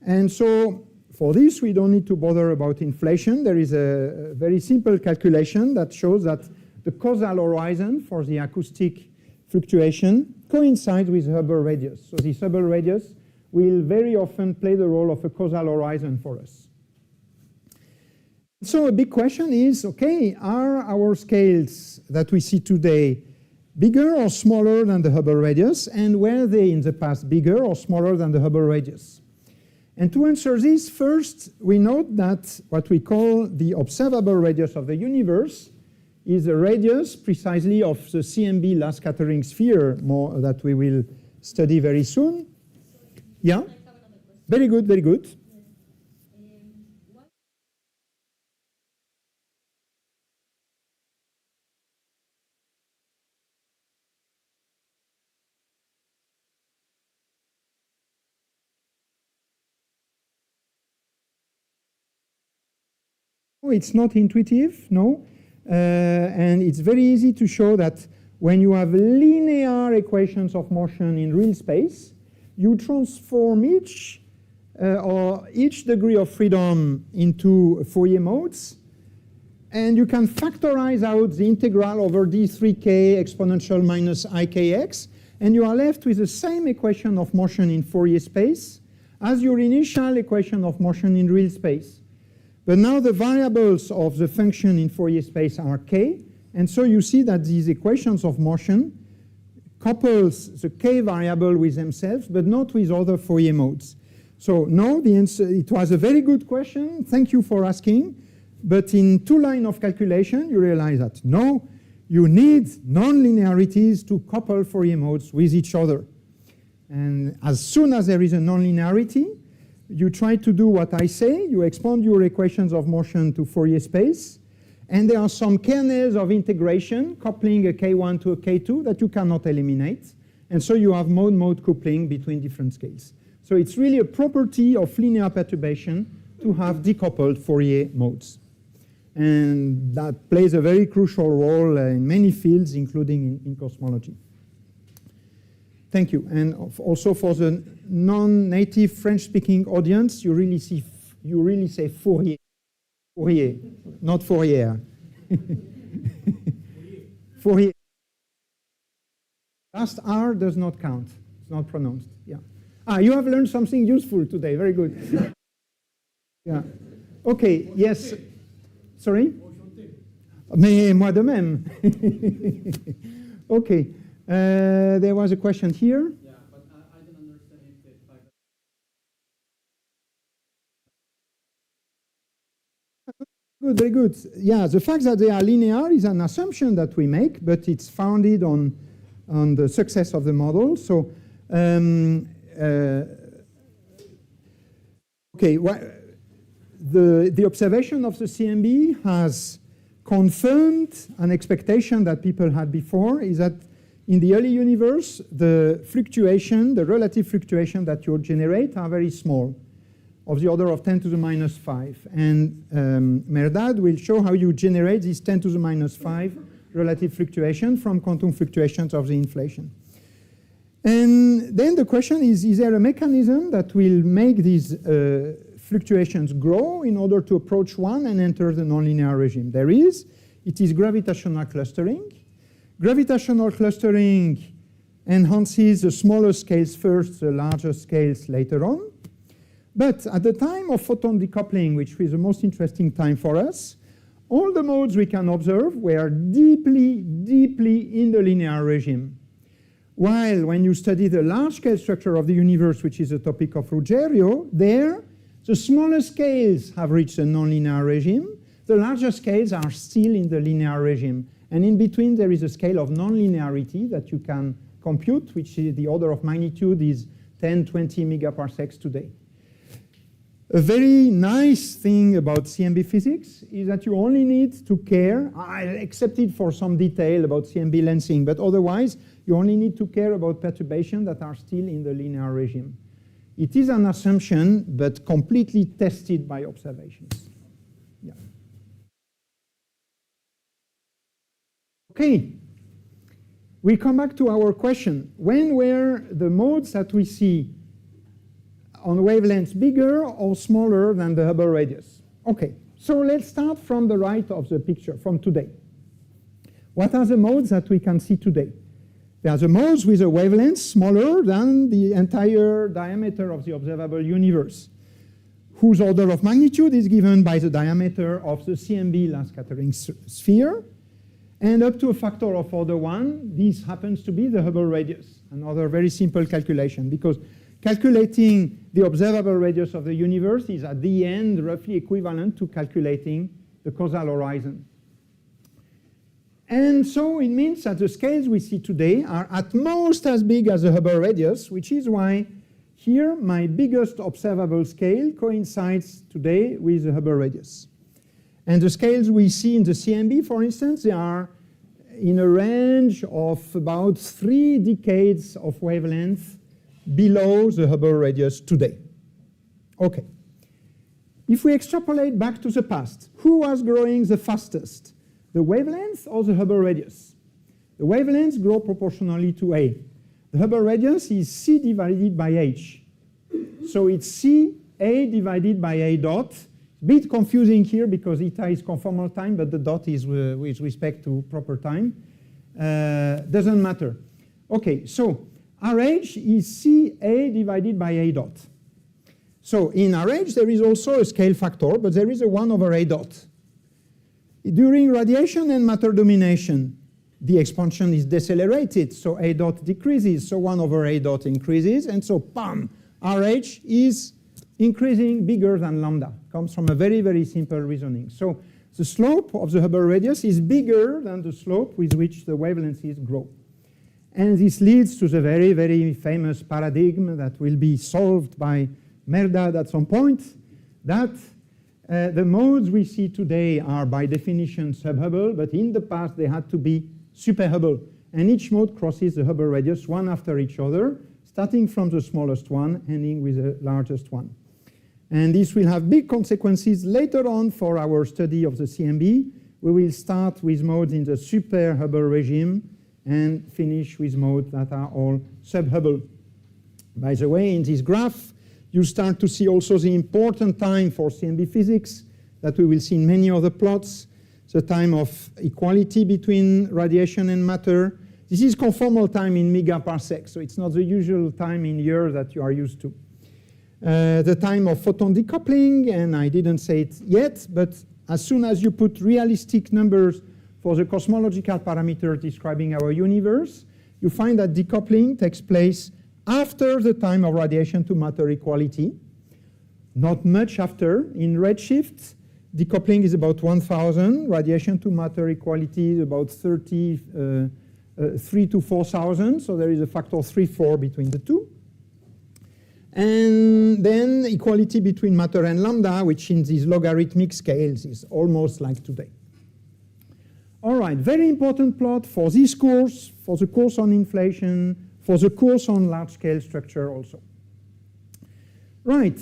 And so for this we don't need to bother about inflation. There is a very simple calculation that shows that the causal horizon for the acoustic fluctuation coincides with Hubble radius. So this Hubble radius will very often play the role of a causal horizon for us. So a big question is, okay, are our scales that we see today bigger or smaller than the Hubble radius, and were they in the past bigger or smaller than the Hubble radius? And to answer this, first we note that what we call the observable radius of the universe is a radius precisely of the CMB last scattering sphere that we will study very soon. Yeah? Very good, very good. It's not intuitive, no. And it's very easy to show that when you have linear equations of motion in real space, you transform each degree of freedom into Fourier modes, and you can factorize out the integral over d3k exponential minus ikx, and you are left with the same equation of motion in Fourier space as your initial equation of motion in real space. But now the variables of the function in Fourier space are k, and so you see that these equations of motion couples the k variable with themselves, but not with other Fourier modes. So no, the answer, it was a very good question, thank you for asking, but in 2 lines of calculation you realize that no, you need nonlinearities to couple Fourier modes with each other. And as soon as there is a nonlinearity, you try to do what I say, you expand your equations of motion to Fourier space, and there are some kernels of integration coupling a k1 to a k2 that you cannot eliminate, and so you have mode-mode coupling between different scales. So it's really a property of linear perturbation to have decoupled Fourier modes. And that plays a very crucial role in many fields, including in cosmology. Thank you. And also for the non-native French-speaking audience, you really say Fourier. Fourier, not Fourier. Fourier. Last R does not count. It's not pronounced. Yeah. Ah, you have learned something useful today. Very good. Yeah. Okay. Yes. Sorry. Mais moi de même. Okay. There was a question here. Yeah, but I don't understand if the fact that... Good, very good. Yeah, the fact that they are linear is an assumption that we make, but it's founded on the success of the model. So, okay, the observation of the CMB has confirmed an expectation that people had before, is that in the early universe, the fluctuation, the relative fluctuation that you generate are very small, of the order of 10 to the minus 5. And Mehrdad will show how you generate this 10 to the minus 5 relative fluctuation from quantum fluctuations of the inflation. And then the question is there a mechanism that will make these fluctuations grow in order to approach 1 and enter the nonlinear regime? There is. It is gravitational clustering. Gravitational clustering enhances the smaller scales first, the larger scales later on. But at the time of photon decoupling, which is the most interesting time for us, all the modes we can observe were deeply, deeply in the linear regime. While when you study the large-scale structure of the universe, which is the topic of Ruggiero, there, the smaller scales have reached the nonlinear regime. The larger scales are still in the linear regime. And in between, there is a scale of nonlinearity that you can compute, which is the order of magnitude is 10, 20 megaparsecs today. A very nice thing about CMB physics is that you only need to care, excepted for some detail about CMB lensing, but otherwise you only need to care about perturbations that are still in the linear regime. It is an assumption, but completely tested by observations. Yeah. Okay. We come back to our question. When were the modes that we see on wavelengths bigger or smaller than the Hubble radius? Okay, so let's start from the right of the picture, from today. What are the modes that we can see today? There are the modes with a wavelength smaller than the entire diameter of the observable universe, whose order of magnitude is given by the diameter of the CMB last scattering sphere. And up to a factor of order 1, this happens to be the Hubble radius. Another very simple calculation, because calculating the observable radius of the universe is at the end roughly equivalent to calculating the causal horizon. And so it means that the scales we see today are at most as big as the Hubble radius, which is why here my biggest observable scale coincides today with the Hubble radius. And the scales we see in the CMB, for instance, they are in a range of about 3 decades of wavelength below the Hubble radius today. Okay. If we extrapolate back to the past, who was growing the fastest? The wavelength or the Hubble radius? The wavelengths grow proportionally to A. The Hubble radius is C divided by H. So it's C A divided by A dot. Bit confusing here because eta is conformal time, but the dot is with respect to proper time. Doesn't matter. Okay, so RH is CA divided by A dot. So in RH there is also a scale factor, but there is a 1 over A dot. During radiation and matter domination, the expansion is decelerated, so A dot decreases, so 1 over A dot increases, and so bam, RH is increasing bigger than lambda. Comes from a very, very simple reasoning. So the slope of the Hubble radius is bigger than the slope with which the wavelengths grow. And this leads to the very, very famous paradigm that will be solved by Mehrdad at some point, that the modes we see today are by definition sub-Hubble, but in the past they had to be super-Hubble. And each mode crosses the Hubble radius one after each other, starting from the smallest one, ending with the largest one. And this will have big consequences later on for our study of the CMB. We will start with modes in the super Hubble regime and finish with modes that are all sub-Hubble. By the way, in this graph, you start to see also the important time for CMB physics that we will see in many other plots, the time of equality between radiation and matter. This is conformal time in megaparsecs, so it's not the usual time in years that you are used to. The time of photon decoupling, and I didn't say it yet, but as soon as you put realistic numbers for the cosmological parameters describing our universe, you find that decoupling takes place after the time of radiation to matter equality. Not much after. In redshift, decoupling is about 1,000. Radiation to matter equality is about 3 to 4,000. So there is a factor 3-4 between the two. And then equality between matter and lambda, which in these logarithmic scales is almost like today. All right, very important plot for this course, for the course on inflation, for the course on large-scale structure also. Right.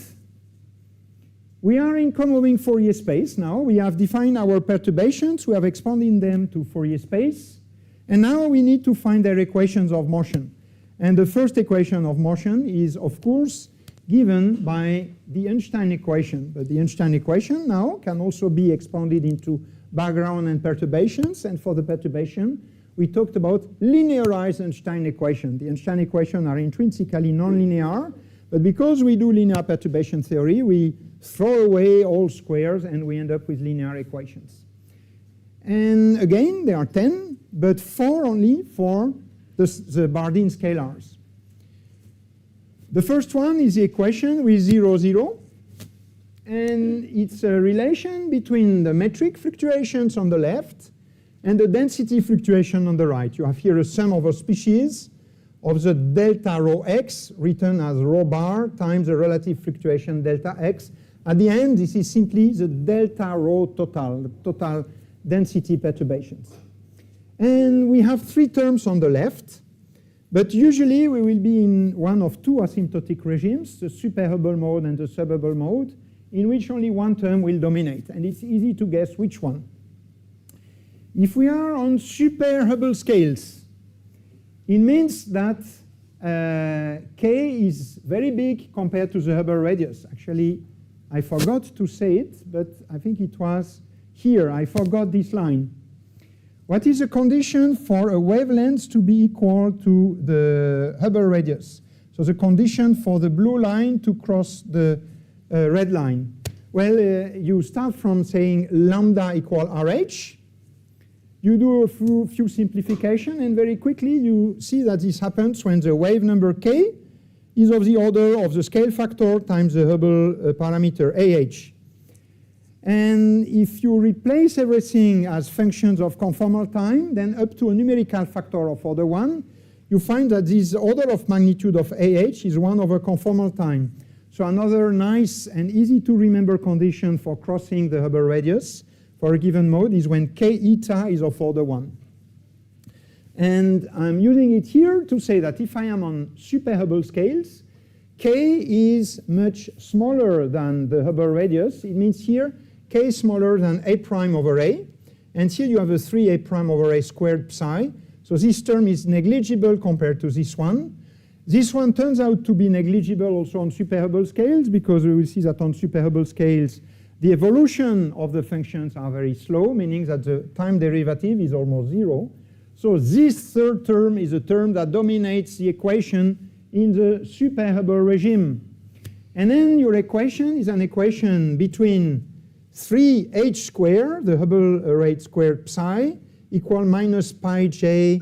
We are in comoving Fourier space now. We have defined our perturbations. We have expanded them to Fourier space. And now we need to find their equations of motion. And the first equation of motion is, of course, given by the Einstein equation. But the Einstein equation now can also be expanded into background and perturbations. And for the perturbation, we talked about linearized Einstein equation. The Einstein equations are intrinsically nonlinear, but because we do linear perturbation theory, we throw away all squares and we end up with linear equations. And again, there are 10, but 4 only for the Bardeen scalars. The first one is the equation with 0, 0. And it's a relation between the metric fluctuations on the left and the density fluctuation on the right. You have here a sum over species of the delta rho x, written as rho bar times the relative fluctuation delta x. At the end, this is simply the delta rho total, the total density perturbations. And we have 3 terms on the left, but usually we will be in one of 2 asymptotic regimes, the super-Hubble mode and the sub-Hubble mode, in which only one term will dominate, and it's easy to guess which one. If we are on super-Hubble scales, it means that k is very big compared to the Hubble radius. Actually, I forgot to say it, but I think it was here. I forgot this line. What is the condition for a wavelength to be equal to the Hubble radius? So the condition for the blue line to cross the red line. Well, you start from saying lambda equal RH. You do a few simplification, and very quickly you see that this happens when the wave number k is of the order of the scale factor times the Hubble parameter AH. And if you replace everything as functions of conformal time, then up to a numerical factor of order 1, you find that this order of magnitude of AH is 1 over conformal time. So another nice and easy to remember condition for crossing the Hubble radius for a given mode is when k eta is of order 1. And I'm using it here to say that if I am on super Hubble scales, k is much smaller than the Hubble radius. It means here k is smaller than a prime over a. And here you have a 3a prime over a squared psi. So this term is negligible compared to this one. This one turns out to be negligible also on super Hubble scales, because we will see that on super Hubble scales, the evolution of the functions are very slow, meaning that the time derivative is almost 0. So this third term is a term that dominates the equation in the super Hubble regime. And then your equation is an equation between 3h squared, the Hubble rate squared psi, equal minus pi j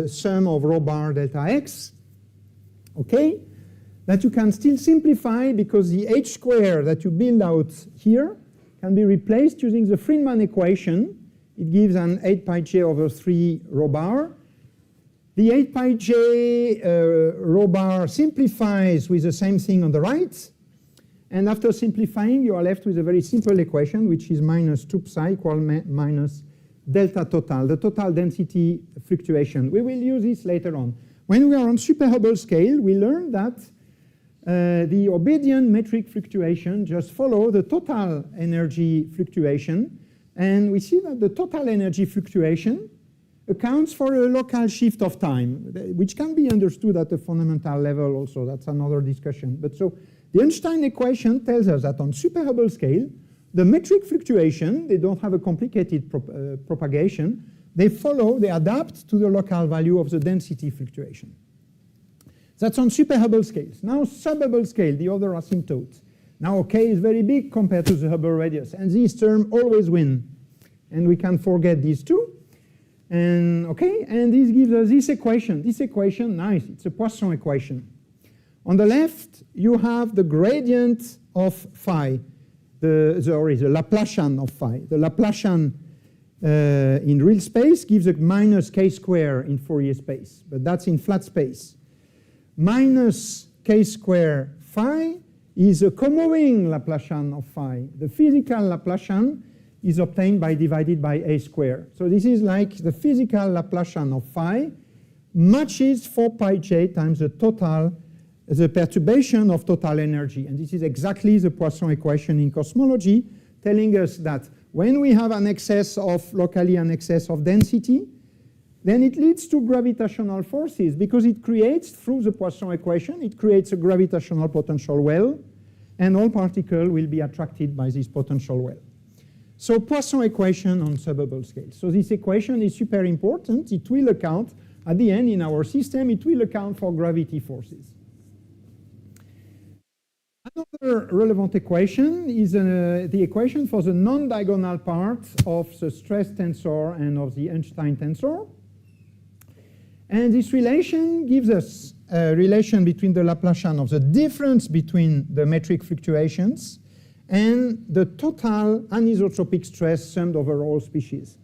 sum of rho bar delta x. Okay? That you can still simplify, because the h squared that you build out here can be replaced using the Friedmann equation. It gives an 8 pi j over 3 rho bar. The 8 pi j rho bar simplifies with the same thing on the right. And after simplifying, you are left with a very simple equation, which is minus 2 psi equal minus delta total, the total density fluctuation. We will use this later on. When we are on super Hubble scale, we learn that the Obedian metric fluctuation just follow the total energy fluctuation. And we see that the total energy fluctuation accounts for a local shift of time, which can be understood at a fundamental level also. That's another discussion. But so the Einstein equation tells us that on super Hubble scale, the metric fluctuation, they don't have a complicated propagation. They adapt to the local value of the density fluctuation. That's on super Hubble scales. Now sub-Hubble scale, the other asymptote. Now k is very big compared to the Hubble radius, and these terms always win. And we can forget these two. And okay, and this gives us this equation. This equation, nice, it's a Poisson equation. On the left, you have the gradient of phi, the Laplacian of phi. The Laplacian in real space gives a minus k square in Fourier space, but that's in flat space. Minus k square phi is a comoving Laplacian of phi. The physical Laplacian is obtained by divided by a squared. So this is like the physical Laplacian of phi matches 4 pi j times the total, the perturbation of total energy. And this is exactly the Poisson equation in cosmology, telling us that when we have an excess of, locally an excess of density, then it leads to gravitational forces because it creates, through the Poisson equation, it creates a gravitational potential well, and all particles will be attracted by this potential well. So Poisson equation on subbubble scale. So this equation is super important. It will account, at the end in our system, it will account for gravity forces. Another relevant equation is the equation for the non-diagonal part of the stress tensor and of the Einstein tensor. And this relation gives us a relation between the Laplacian of the difference between the metric fluctuations and the total anisotropic stress summed over all species.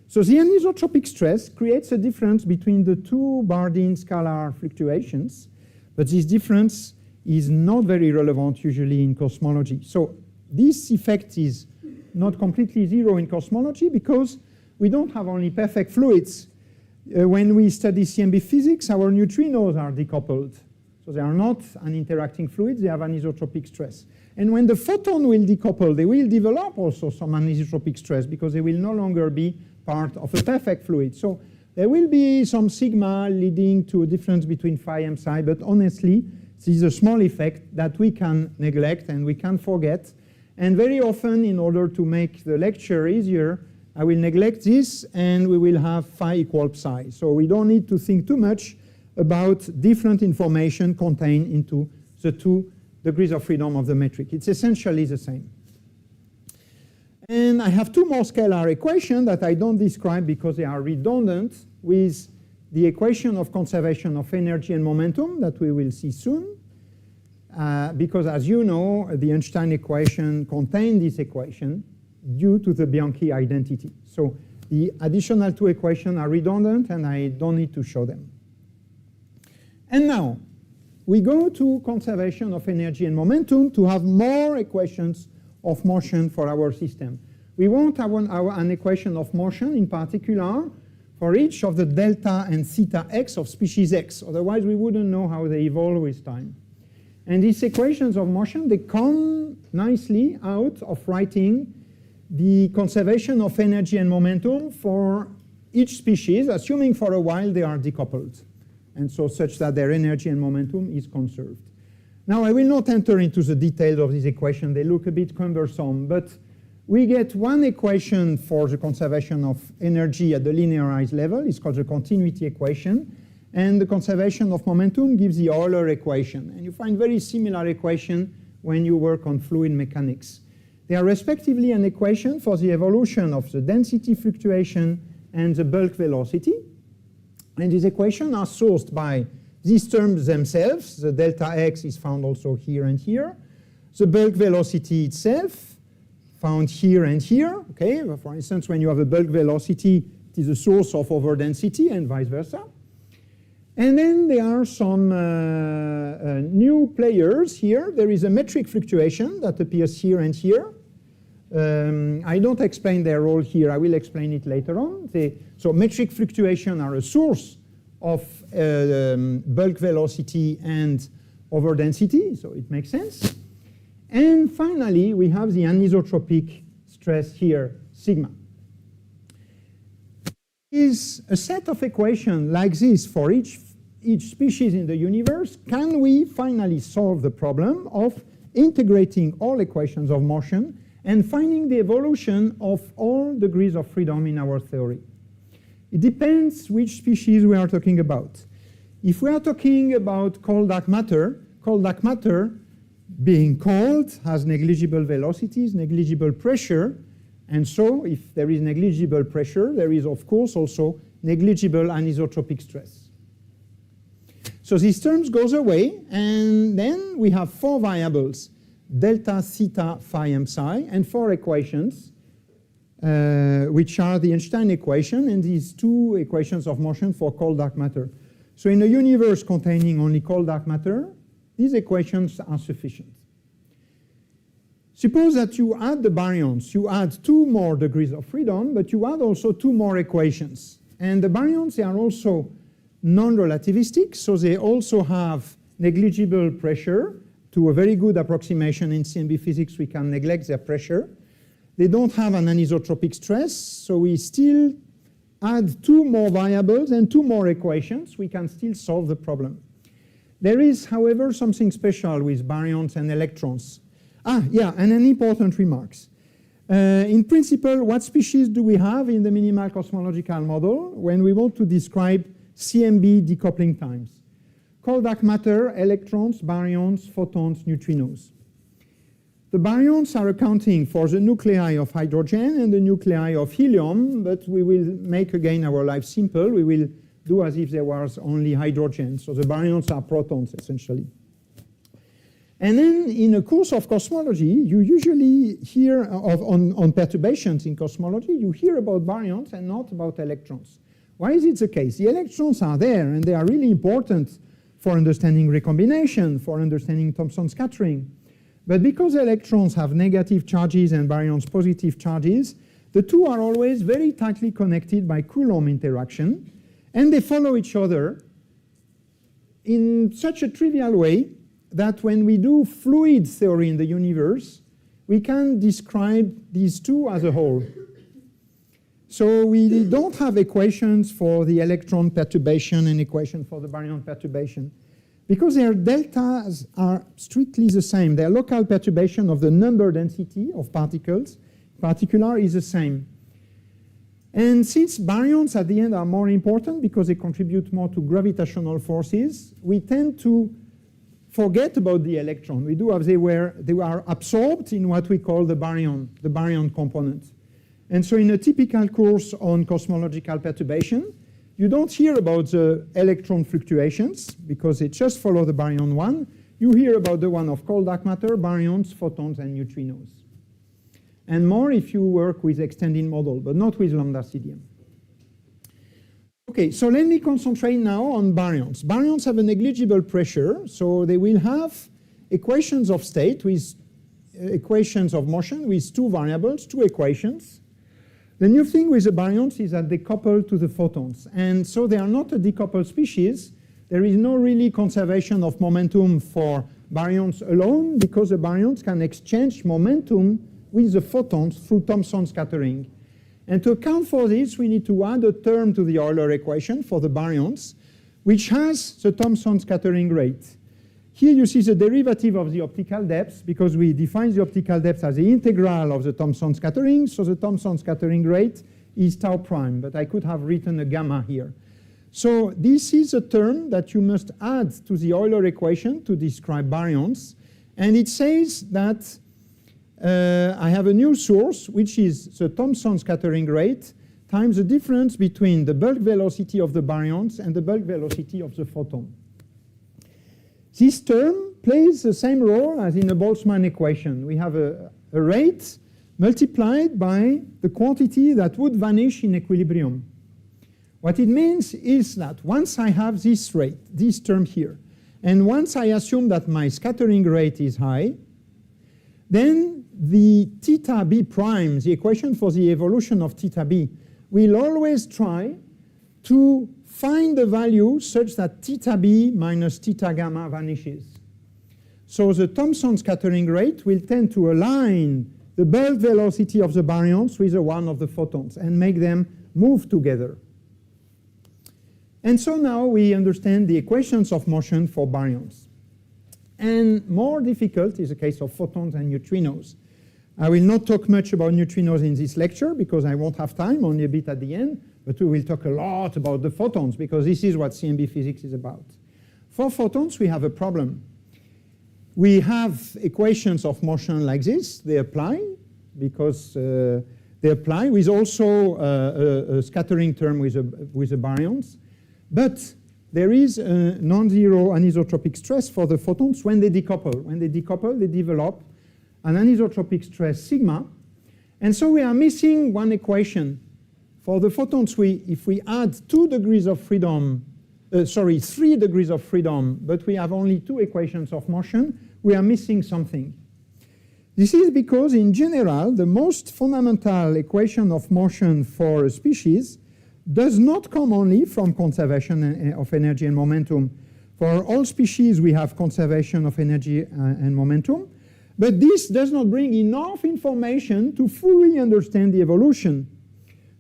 So the anisotropic stress creates a difference between the two Bardeen scalar fluctuations, but this difference is not very relevant usually in cosmology. So this effect is not completely zero in cosmology because we don't have only perfect fluids. When we study CMB physics, our neutrinos are decoupled. So they are not an interacting fluid, they have anisotropic stress. And when the photon will decouple, they will develop also some anisotropic stress because they will no longer be part of a perfect fluid. So there will be some sigma leading to a difference between phi and psi, but honestly, this is a small effect that we can neglect and we can forget. And very often, in order to make the lecture easier, I will neglect this and we will have phi equal psi. So we don't need to think too much about different information contained into the 2 degrees of freedom of the metric. It's essentially the same. And I have 2 more scalar equations that I don't describe because they are redundant with the equation of conservation of energy and momentum that we will see soon. Because as you know, the Einstein equation contains this equation due to the Bianchi identity. So the additional 2 equations are redundant and I don't need to show them. And now we go to conservation of energy and momentum to have more equations of motion for our system. We want an equation of motion in particular for each of the delta and theta x of species x. Otherwise we wouldn't know how they evolve with time. And these equations of motion, they come nicely out of writing the conservation of energy and momentum for each species, assuming for a while they are decoupled, and so such that their energy and momentum is conserved. Now, I will not enter into the details of this equation. They look a bit cumbersome, but we get one equation for the conservation of energy at the linearized level. It's called the continuity equation. And the conservation of momentum gives the Euler equation. And you find very similar equation when you work on fluid mechanics. They are respectively an equation for the evolution of the density fluctuation and the bulk velocity. And these equations are sourced by these terms themselves. The delta x is found also here and here. The bulk velocity itself, found here and here. Okay, for instance, when you have a bulk velocity, it is a source of overdensity and vice versa. And then there are some new players here. There is a metric fluctuation that appears here and here. I don't explain their role here. I will explain it later on. So metric fluctuation are a source of bulk velocity and overdensity, so it makes sense. And finally, we have the anisotropic stress here, sigma. Is a set of equations like this for each species in the universe. Can we finally solve the problem of integrating all equations of motion and finding the evolution of all degrees of freedom in our theory? It depends which species we are talking about. If we are talking about cold dark matter being cold has negligible velocities, negligible pressure, and so if there is negligible pressure, there is of course also negligible anisotropic stress. So these terms goes away, and then we have 4 variables, delta, theta, phi, and psi, and 4 equations, which are the Einstein equation and these 2 equations of motion for cold dark matter. So in a universe containing only cold dark matter, these equations are sufficient. Suppose that you add the baryons, you add 2 more degrees of freedom, but you add also 2 more equations. And the baryons, they are also non-relativistic, so they also have negligible pressure. To a very good approximation in CMB physics, we can neglect their pressure. They don't have an anisotropic stress, so we still add 2 more variables and 2 more equations, we can still solve the problem. There is, however, something special with baryons and electrons. Yeah, and an important remark. In principle, what species do we have in the minimal cosmological model when we want to describe CMB decoupling times? Cold dark matter, electrons, baryons, photons, neutrinos. The baryons are accounting for the nuclei of hydrogen and the nuclei of helium, but we will make again our life simple. We will do as if there was only hydrogen. So the baryons are protons, essentially. And then in a course of cosmology, you usually hear on perturbations in cosmology, you hear about baryons and not about electrons. Why is it the case? The electrons are there, and they are really important for understanding recombination, for understanding Thomson scattering. But because electrons have negative charges and baryons positive charges, the two are always very tightly connected by Coulomb interaction, and they follow each other in such a trivial way that when we do fluid theory in the universe, we can describe these two as a whole. So we don't have equations for the electron perturbation and equation for the baryon perturbation, because their deltas are strictly the same. Their local perturbation of the number density of particles, in particular, is the same. And since baryons at the end are more important because they contribute more to gravitational forces, we tend to forget about the electron. We do as they are absorbed in what we call the baryon component. And so in a typical course on cosmological perturbation, you don't hear about the electron fluctuations because they just follow the baryon one. You hear about the one of cold dark matter, baryons, photons, and neutrinos. And more if you work with extended model, but not with lambda CDM. Okay, so let me concentrate now on baryons. Baryons have a negligible pressure, so they will have equations of state with equations of motion with 2 variables, 2 equations. The new thing with the baryons is that they couple to the photons, and so they are not a decoupled species. There is no really conservation of momentum for baryons alone because the baryons can exchange momentum with the photons through Thomson scattering. And to account for this, we need to add a term to the Euler equation for the baryons, which has the Thomson scattering rate. Here you see the derivative of the optical depth, because we define the optical depth as the integral of the Thomson scattering, so the Thomson scattering rate is tau prime, but I could have written a gamma here. So this is a term that you must add to the Euler equation to describe baryons, and it says that I have a new source, which is the Thomson scattering rate times the difference between the bulk velocity of the baryons and the bulk velocity of the photon. This term plays the same role as in a Boltzmann equation. We have a rate multiplied by the quantity that would vanish in equilibrium. What it means is that once I have this rate, this term here, and once I assume that my scattering rate is high, then the theta b prime, the equation for the evolution of theta b, will always try to find the value such that theta b minus theta gamma vanishes. So the Thomson scattering rate will tend to align the bulk velocity of the baryons with the one of the photons and make them move together. And so now we understand the equations of motion for baryons. And more difficult is the case of photons and neutrinos. I will not talk much about neutrinos in this lecture because I won't have time, only a bit at the end, but we will talk a lot about the photons because this is what CMB physics is about. For photons, we have a problem. We have equations of motion like this. They apply because they apply with also a scattering term with the baryons. But there is a non-zero anisotropic stress for the photons when they decouple. When they decouple, they develop an anisotropic stress sigma. And so we are missing one equation. For the photons, if we add 3 degrees of freedom, but we have only 2 equations of motion, we are missing something. This is because, in general, the most fundamental equation of motion for a species does not come only from conservation of energy and momentum. For all species, we have conservation of energy and momentum, but this does not bring enough information to fully understand the evolution.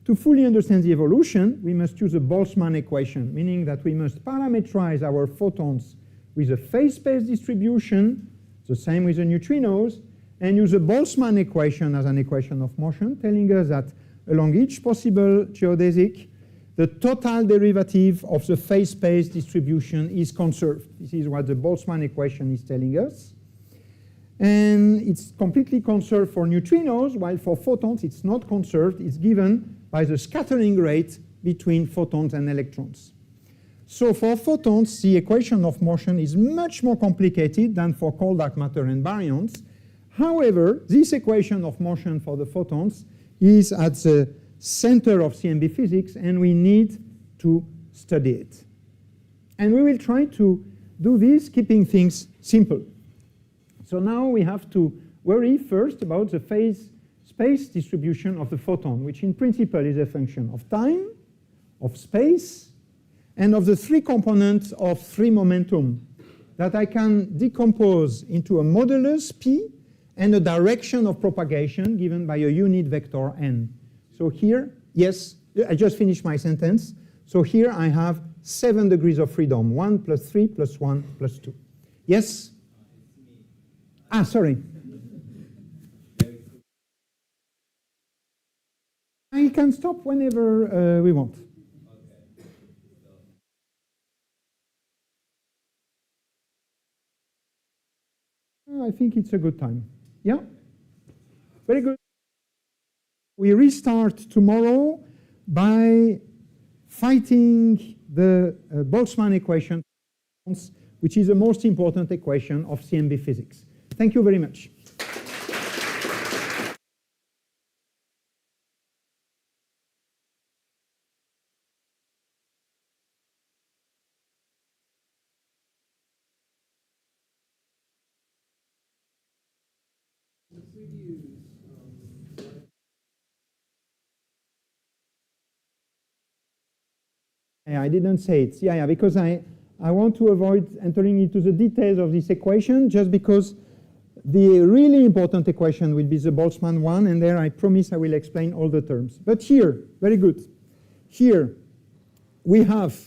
to fully understand the evolution, we must use a Boltzmann equation, meaning that we must parameterize our photons with a phase space distribution, the same with the neutrinos, and use a Boltzmann equation as an equation of motion, telling us that along each possible geodesic, the total derivative of the phase space distribution is conserved. This is what the Boltzmann equation is telling us. And it's completely conserved for neutrinos, while for photons it's not conserved. It's given by the scattering rate between photons and electrons. So for photons, the equation of motion is much more complicated than for cold dark matter and baryons. However, this equation of motion for the photons is at the center of CMB physics, and we need to study it. And we will try to do this, keeping things simple. So now we have to worry first about the phase space distribution of the photon, which in principle is a function of time, of space, and of the three components of three momentum that I can decompose into a modulus P and a direction of propagation given by a unit vector n. So here, yes, I just finished my sentence. So here I have 7 degrees of freedom, 1 plus 3 plus 1 plus 2. Yes? Ah, sorry. I can stop whenever we want. I think it's a good time. Yeah? Very good. We restart tomorrow by fighting the Boltzmann equation, which is the most important equation of CMB physics. Thank you very much. Yeah, I didn't say it. Yeah, because I want to avoid entering into the details of this equation, just because the really important equation will be the Boltzmann one, and there I promise I will explain all the terms. But here, very good. Here, we have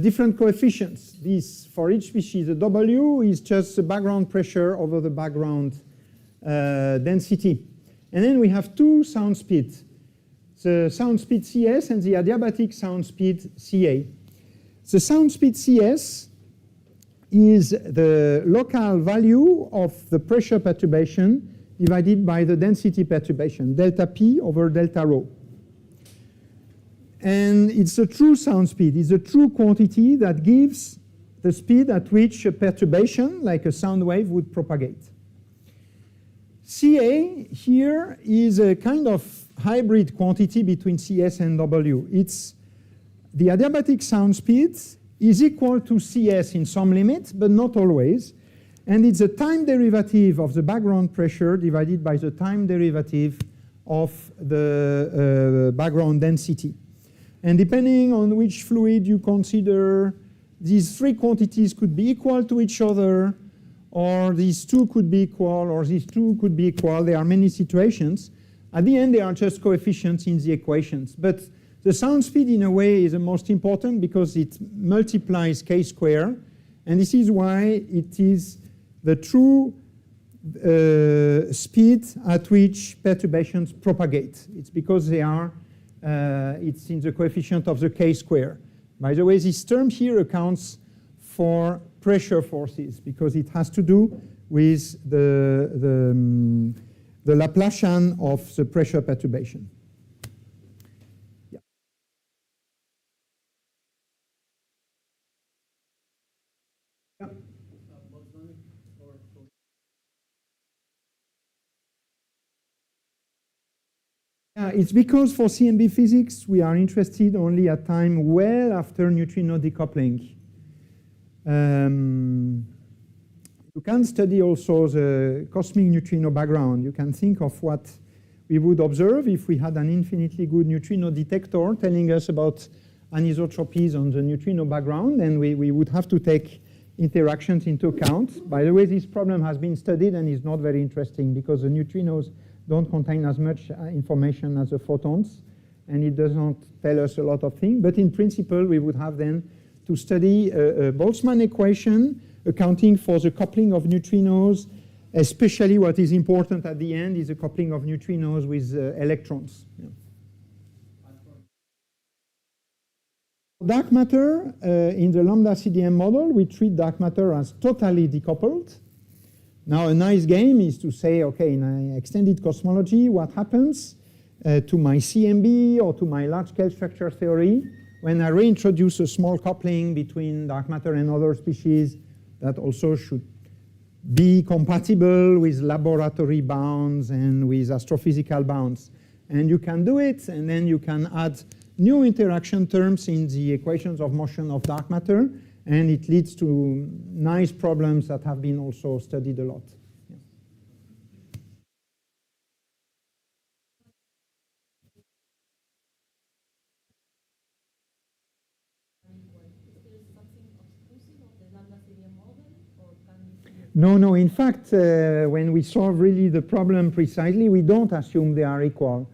different coefficients. This, for each species, the W is just the background pressure over the background density. And then we have two sound speeds, the sound speed CS and the adiabatic sound speed CA. The sound speed CS is the local value of the pressure perturbation divided by the density perturbation, delta P over delta rho. And it's a true sound speed. It's a true quantity that gives the speed at which a perturbation, like a sound wave, would propagate. CA here is a kind of hybrid quantity between CS and W. It's the adiabatic sound speed is equal to CS in some limit, but not always. And it's the time derivative of the background pressure divided by the time derivative of the background density. And depending on which fluid you consider, these three quantities could be equal to each other, or these two could be equal, or these two could be equal. There are many situations. At the end, they are just coefficients in the equations. But the sound speed, in a way, is the most important because it multiplies k square. And this is why it is the true speed at which perturbations propagate. It's because they are, it's in the coefficient of the k square. By the way, this term here accounts for pressure forces because it has to do with the Laplacian of the pressure perturbation. Yeah. Yeah. It's because for CMB physics we are interested only at time well after neutrino decoupling. You can study also the cosmic neutrino background. You can think of what we would observe if we had an infinitely good neutrino detector telling us about anisotropies on the neutrino background, and we would have to take interactions into account. By the way, this problem has been studied and is not very interesting because the neutrinos don't contain as much information as the photons. and it doesn't tell us a lot of things. But in principle, we would have then to study a Boltzmann equation accounting for the coupling of neutrinos, especially what is important at the end is the coupling of neutrinos with electrons. Yeah. Dark matter, in the lambda CDM model, we treat dark matter as totally decoupled. Now, a nice game is to say, okay, in an extended cosmology, what happens to my CMB or to my large-scale structure theory when I reintroduce a small coupling between dark matter and other species that also should be compatible with laboratory bounds and with astrophysical bounds. And you can do it, and then you can add new interaction terms in the equations of motion of dark matter, and it leads to nice problems that have been also studied a lot. Yeah. No, in fact, when we solve really the problem precisely, we don't assume they are equal.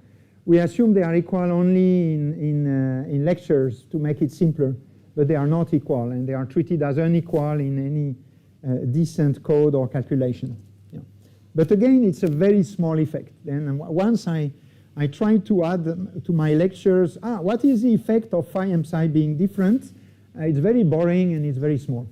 We assume they are equal only in lectures to make it simpler, but they are not equal, and they are treated as unequal in any decent code or calculation. Yeah. But again, it's a very small effect. Then once I try to add to my lectures, what is the effect of phi and psi being different? It's very boring and it's very small.